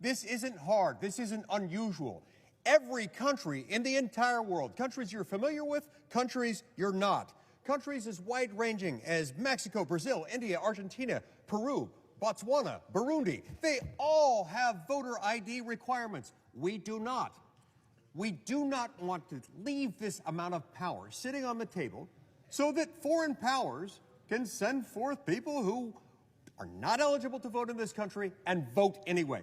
S3: This isn't hard. This isn't unusual. Every country in the entire world, countries you're familiar with, countries you're not, countries as wide-ranging as Mexico, Brazil, India, Argentina, Peru, Botswana, Burundi, they all have voter ID requirements. We do not. We do not want to leave this amount of power sitting on the table so that foreign powers can send forth people who are not eligible to vote in this country and vote anyway.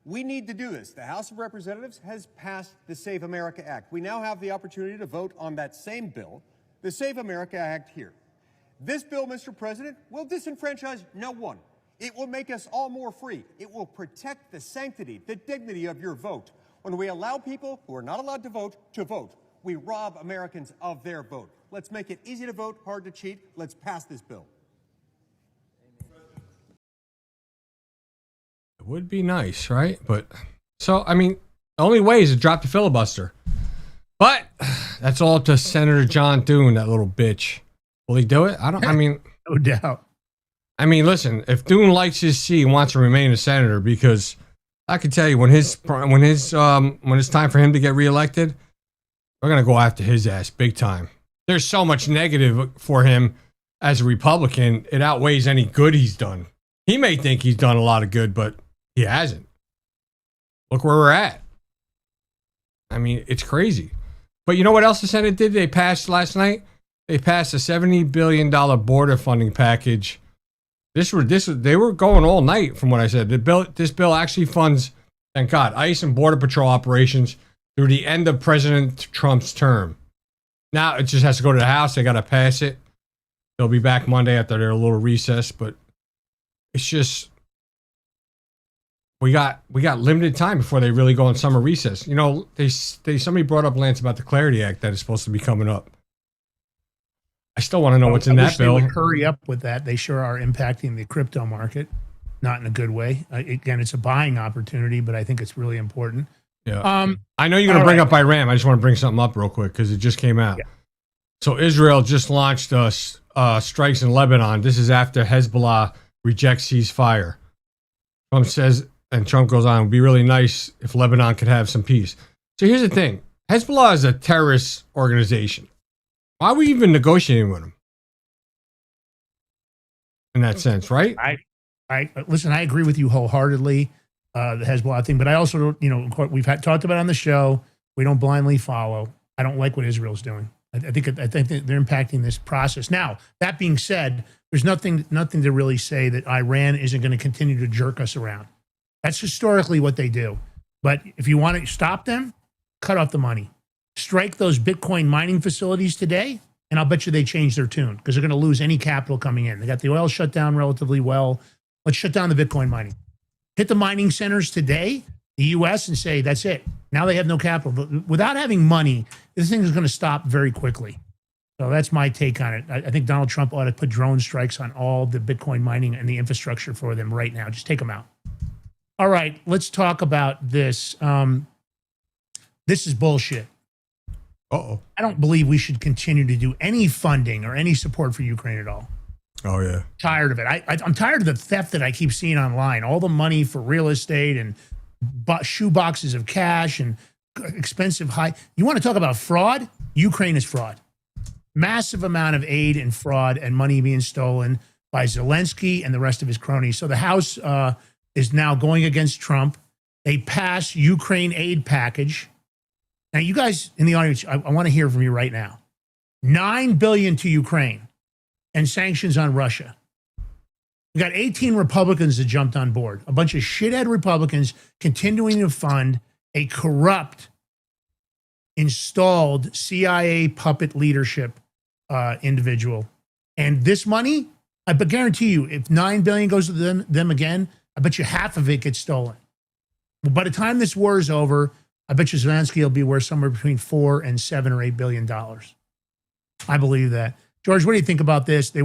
S3: We need to do this. The House of Representatives has passed the Save America Act. We now have the opportunity to vote on that same bill, the Save America Act here. This bill, Mr. President, will disenfranchise no one. It will make us all more free. It will protect the sanctity, the dignity of your vote. When we allow people who are not allowed to vote, we rob Americans of their vote. Let's make it easy to vote, hard to cheat. Let's pass this bill.
S6: It would be nice, right? But so, I mean, the only way is to drop the filibuster. But that's all up to Senator John Thune, that little bitch. Will he do it?
S5: No doubt.
S6: I mean, listen, if Thune likes his seat and wants to remain a senator, because I can tell you when it's time for him to get reelected, we're gonna go after his ass big time. There's so much negative for him as a Republican, it outweighs any good he's done. He may think he's done a lot of good, but he hasn't. Look where we're at. I mean, it's crazy. But you know what else the Senate did? They passed last night. They passed a $70 billion border funding package. They were going all night from what I said. This bill actually funds, thank God, ICE and Border Patrol operations through the end of President Trump's term. Now it just has to go to the House. They got to pass it. They'll be back Monday after their little recess. But it's just, we got limited time before they really go on summer recess. You know, somebody brought up, Lance, about the Clarity Act that is supposed to be coming up. I still want to know what's in that bill.
S5: They would hurry up with that. They sure are impacting the crypto market, not in a good way. Again, it's a buying opportunity, but I think it's really important.
S6: Yeah. I know you're going to bring up Iran. I just want to bring something up real quick because it just came out. Yeah. So Israel just launched strikes in Lebanon. This is after Hezbollah rejects ceasefire. Trump says, and Trump goes on, it would be really nice if Lebanon could have some peace. So here's the thing. Hezbollah is a terrorist organization. Why are we even negotiating with them? In that sense, right?
S5: Listen, I agree with you wholeheartedly, the Hezbollah thing, but I also, we've talked about it on the show. We don't blindly follow. I don't like what Israel's doing. I think that they're impacting this process. Now, that being said, there's nothing to really say that Iran isn't going to continue to jerk us around. That's historically what they do. But if you want to stop them, cut off the money. Strike those Bitcoin mining facilities today, and I'll bet you they change their tune because they're going to lose any capital coming in. They got the oil shut down relatively well. Let's shut down the Bitcoin mining. Hit the mining centers today, the U.S., and say, that's it. Now they have no capital. But without having money, this thing is going to stop very quickly. So that's my take on it. I think Donald Trump ought to put drone strikes on all the Bitcoin mining and the infrastructure for them right now. Just take them out. All right, let's talk about this. This is bullshit.
S6: Uh-oh.
S5: I don't believe we should continue to do any funding or any support for Ukraine at all.
S6: Oh, yeah.
S5: Tired of it. I'm tired of the theft that I keep seeing online. All the money for real estate and shoe boxes of cash and expensive high. You want to talk about fraud? Ukraine is fraud. Massive amount of aid and fraud and money being stolen by Zelensky and the rest of his cronies. So the House is now going against Trump. They pass Ukraine aid package. Now, you guys in the audience, I want to hear from you right now. $9 billion to Ukraine and sanctions on Russia. We got 18 Republicans that jumped on board. A bunch of shithead Republicans continuing to fund a corrupt, installed CIA puppet leadership individual. And this money, I guarantee you, if $9 billion goes to them again, I bet you half of it gets stolen. By the time this war is over, I bet you Zelensky will be worth somewhere between $4 and $7 or $8 billion. I believe that. George, what do you think about this? Do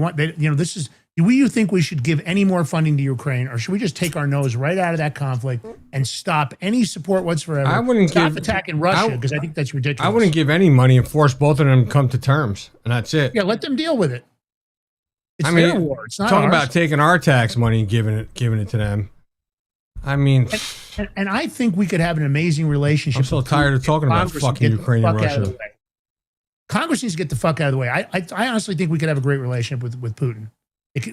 S5: you think we should give any more funding to Ukraine, or should we just take our nose right out of that conflict and stop any support whatsoever?
S6: I wouldn't
S5: stop
S6: give
S5: attacking Russia, because I think that's ridiculous.
S6: I wouldn't give any money and force both of them to come to terms, and that's it.
S5: Yeah, let them deal with it. It's their war. It's not
S6: talking
S5: ours.
S6: about taking our tax money and giving it to them. I mean,
S5: and I think we could have an amazing relationship.
S6: I'm so tired of talking about fucking Ukraine and Russia.
S5: Congress needs to get the fuck out of the way. I honestly think we could have a great relationship with Putin.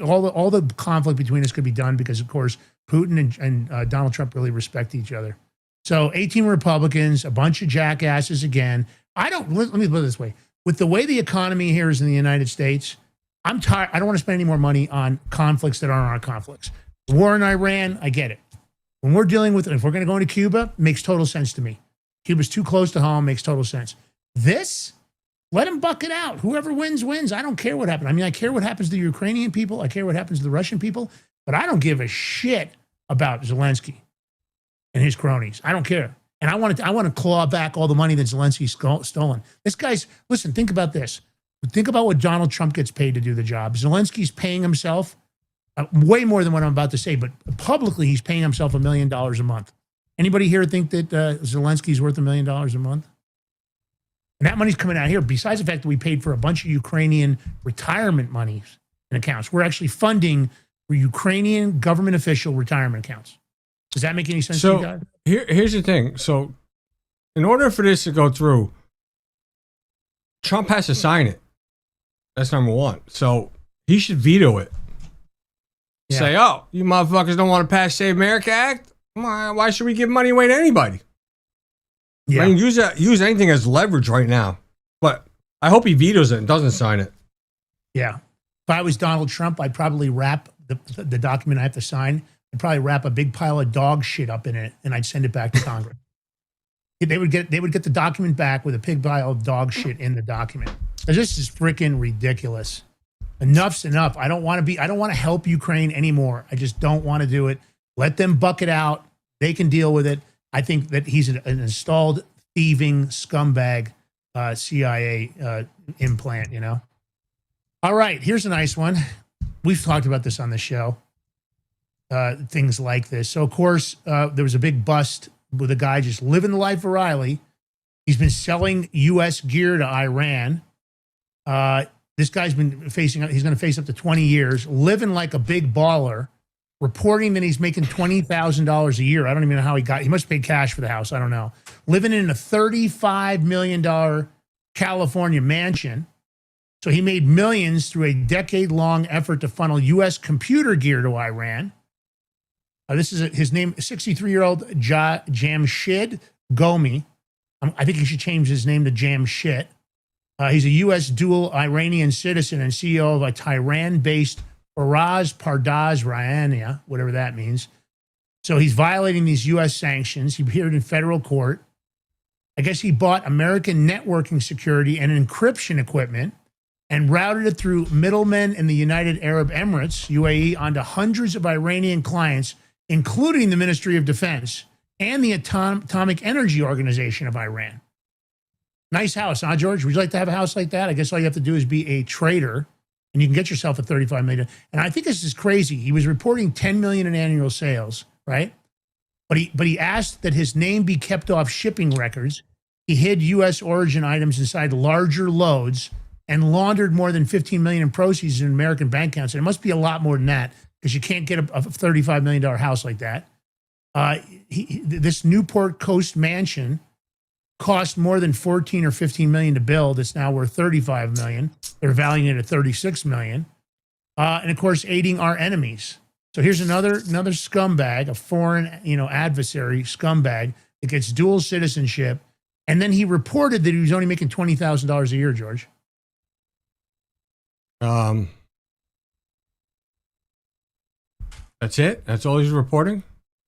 S5: All the conflict between us could be done because, of course, Putin and Donald Trump really respect each other. So 18 Republicans, a bunch of jackasses again. Let me put it this way. With the way the economy here is in the United States, I'm tired. I don't want to spend any more money on conflicts that aren't our conflicts. The war in Iran, I get it. When we're dealing with it, if we're going to go into Cuba, it makes total sense to me. Cuba's too close to home, makes total sense. This, let them buck it out. Whoever wins, wins. I don't care what happens. I mean, I care what happens to the Ukrainian people. I care what happens to the Russian people. But I don't give a shit about Zelensky and his cronies. I don't care. And I want to claw back all the money that Zelensky's stolen. This guy's, listen, think about this. Think about what Donald Trump gets paid to do the job. Zelensky's paying himself way more than what I'm about to say, but publicly he's paying himself $1 million a month. Anybody here think that Zelensky's worth $1 million a month? And that money's coming out here, besides the fact that we paid for a bunch of Ukrainian retirement monies and accounts. We're actually funding for Ukrainian government official retirement accounts. Does that make any sense to you guys?
S6: Here's the thing. So in order for this to go through, Trump has to sign it. That's number one. So he should veto it. Yeah. Say, oh, you motherfuckers don't want to pass Save America Act? Why should we give money away to anybody? Yeah. I mean, use anything as leverage right now. But I hope he vetoes it and doesn't sign it.
S5: Yeah. If I was Donald Trump, I'd probably wrap the document I have to sign. I'd probably wrap a big pile of dog shit up in it, and I'd send it back to Congress. They would get the document back with a big pile of dog shit in the document. This is freaking ridiculous. Enough's enough. I don't want to help Ukraine anymore. I just don't want to do it. Let them buck it out. They can deal with it. I think that he's an installed thieving scumbag CIA implant, you know? All right, here's a nice one. We've talked about this on the show, things like this. So, of course, there was a big bust with a guy just living the life of Riley. He's been selling U.S. gear to Iran. This guy's been he's going to face up to 20 years, living like a big baller, reporting that he's making $20,000 a year. I don't even know how he must have paid cash for the house. I don't know. Living in a $35 million California mansion. So he made millions through a decade-long effort to funnel U.S. computer gear to Iran. This is his name, 63-year-old Jamshid Gomi. I think he should change his name to Jamshid. He's a U.S. dual Iranian citizen and CEO of a Tehran-based Faraz Pardaz Ryania, whatever that means. So he's violating these U.S. sanctions. He appeared in federal court. I guess he bought American networking security and encryption equipment and routed it through middlemen in the United Arab Emirates, UAE, onto hundreds of Iranian clients, including the Ministry of Defense and the Atomic Energy Organization of Iran. Nice house, huh, George? Would you like to have a house like that? I guess all you have to do is be a trader, and you can get yourself a $35 million. And I think this is crazy. He was reporting $10 million in annual sales, right? But he asked that his name be kept off shipping records. He hid U.S. origin items inside larger loads and laundered more than $15 million in proceeds in American bank accounts. And it must be a lot more than that because you can't get a $35 million house like that. This Newport Coast mansion cost more than 14 or 15 million to build. It's now worth 35 million. They're valuing it at 36 million. And of course, aiding our enemies. So here's another scumbag, a foreign, adversary scumbag that gets dual citizenship. And then he reported that he was only making $20,000 a year, George.
S6: That's it? That's all he's reporting?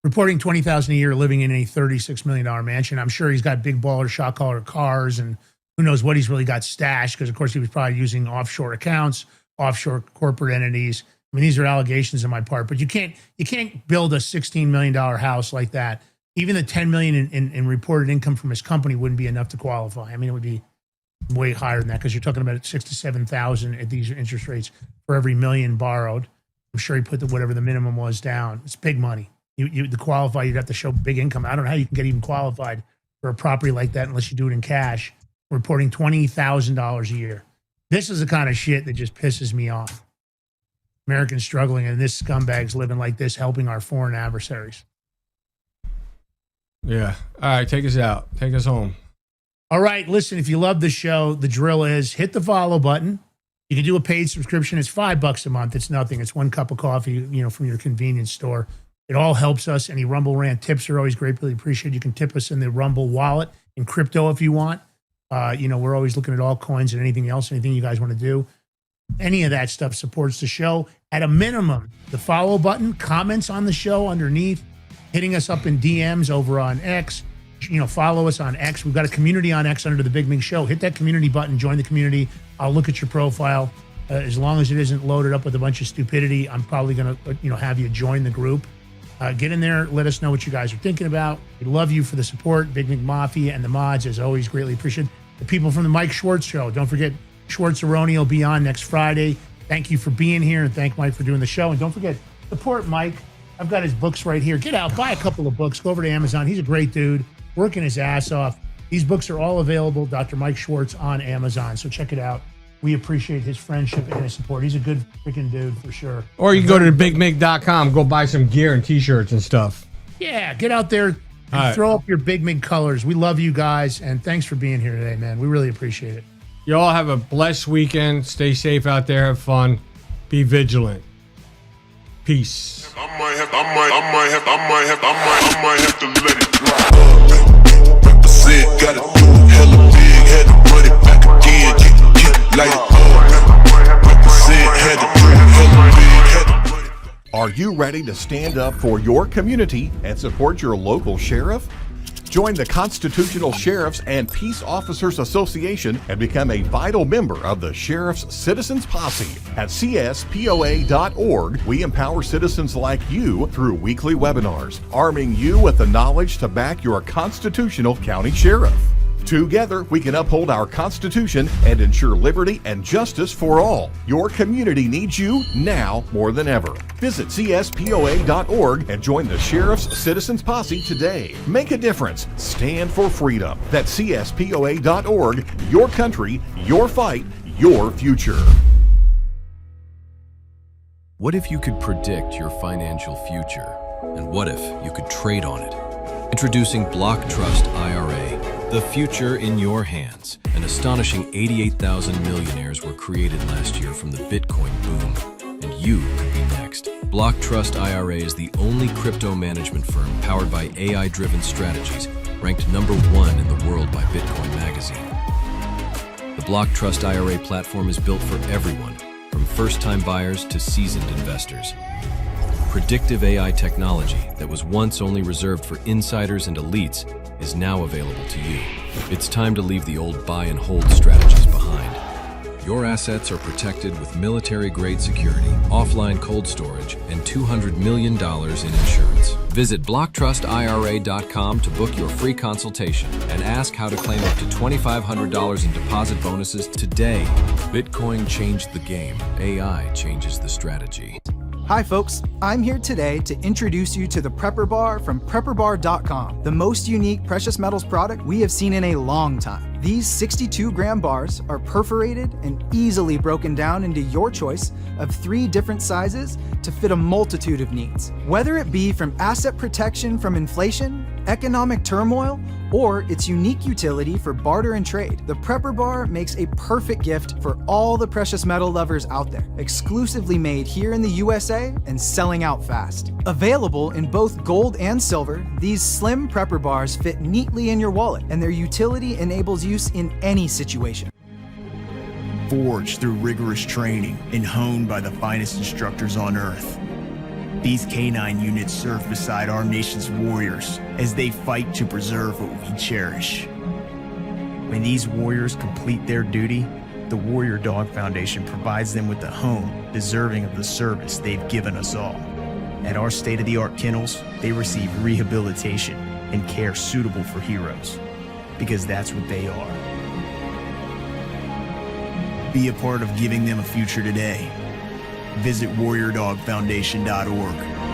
S5: Reporting $20,000 a year, living in a $36 million mansion. I'm sure he's got big baller, shot caller cars, and who knows what he's really got stashed, because of course he was probably using offshore accounts, offshore corporate entities. I mean, these are allegations on my part, but you can't build a $16 million house like that. Even the $10 million in reported income from his company wouldn't be enough to qualify. I mean, it would be way higher than that, because you're talking about $6,000 to $7,000 at these interest rates for every million borrowed. I'm sure he put whatever the minimum was down. It's big money. To qualify, you'd have to show big income. I don't know how you can get even qualified for a property like that unless you do it in cash. Reporting $20,000 a year. This is the kind of shit that just pisses me off. Americans struggling, and this scumbag's living like this, helping our foreign adversaries.
S6: Yeah. All right, take us out. Take us home.
S5: All right, listen, if you love the show, the drill is hit the follow button. You can do a paid subscription. It's $5 a month. It's nothing. It's 1 cup of coffee, from your convenience store. It all helps us. Any Rumble Rant tips are always greatly appreciated. You can tip us in the Rumble wallet in crypto if you want. We're always looking at altcoins and anything else, anything you guys want to do. Any of that stuff supports the show. At a minimum, the follow button, comments on the show underneath, hitting us up in DMs over on X. Follow us on X. We've got a community on X under the Big Mig Show. Hit that community button, join the community. I'll look at your profile. As long as it isn't loaded up with a bunch of stupidity, I'm probably going to, have you join the group. Get in there. Let us know what you guys are thinking about. We love you for the support. Big Mig Mafia and the mods, as always, greatly appreciated. The people from the Mike Schwartz Show. Don't forget, Schwartz-Aroni will be on next Friday. Thank you for being here, and thank Mike for doing the show. And don't forget, support Mike. I've got his books right here. Get out, buy a couple of books. Go over to Amazon. He's a great dude, working his ass off. These books are all available, Dr. Mike Schwartz, on Amazon. So check it out. We appreciate his friendship and his support. He's a good freaking dude for sure.
S6: Or you can go to thebigmig.com, go buy some gear and t-shirts and stuff.
S5: Yeah, get out there and throw up your Big Mig colors. We love you guys, and thanks for being here today, man. We really appreciate it.
S6: You all have a blessed weekend. Stay safe out there. Have fun. Be vigilant. Peace.
S2: I might have to let it drop. Represent, gotta do it hella big, had to run it back again, like represent, had to do it hella big, had to run it.
S16: Are you ready to stand up for your community and support your local sheriff? Join the Constitutional Sheriffs and Peace Officers Association and become a vital member of the Sheriff's Citizens Posse. At CSPOA.org, we empower citizens like you through weekly webinars, arming you with the knowledge to back your constitutional county sheriff. Together, we can uphold our Constitution and ensure liberty and justice for all. Your community needs you now more than ever. Visit CSPOA.org and join the Sheriff's Citizens Posse today. Make a difference. Stand for freedom. That's CSPOA.org. Your country, your fight, your future.
S17: What if you could predict your financial future? And what if you could trade on it? Introducing Block Trust IRA. The future in your hands. An astonishing 88,000 millionaires were created last year from the Bitcoin boom, and you could be next. Block Trust IRA is the only crypto management firm powered by AI-driven strategies, ranked #1 in the world by Bitcoin Magazine. The Block Trust IRA platform is built for everyone, from first-time buyers to seasoned investors. Predictive AI technology that was once only reserved for insiders and elites is now available to you. It's time to leave the old buy and hold strategies behind. Your assets are protected with military-grade security, offline cold storage, and $200 million in insurance. Visit BlockTrustIRA.com to book your free consultation and ask how to claim up to $2,500 in deposit bonuses today. Bitcoin changed the game. AI changes the strategy.
S18: Hi folks, I'm here today to introduce you to the Prepper Bar from PrepperBar.com, the most unique precious metals product we have seen in a long time. These 62-gram bars are perforated and easily broken down into your choice of 3 different sizes to fit a multitude of needs. Whether it be from asset protection from inflation, economic turmoil, or its unique utility for barter and trade, the Prepper Bar makes a perfect gift for all the precious metal lovers out there. Exclusively made here in the USA and selling out fast. Available in both gold and silver, these slim Prepper Bars fit neatly in your wallet, and their utility enables use in any situation.
S19: Forged through rigorous training and honed by the finest instructors on earth, these K9 units serve beside our nation's warriors as they fight to preserve what we cherish. When these warriors complete their duty, the Warrior Dog Foundation provides them with a home deserving of the service they've given us all. At our state-of-the-art kennels, they receive rehabilitation and care suitable for heroes, because that's what they are. Be a part of giving them a future today. Visit warriordogfoundation.org.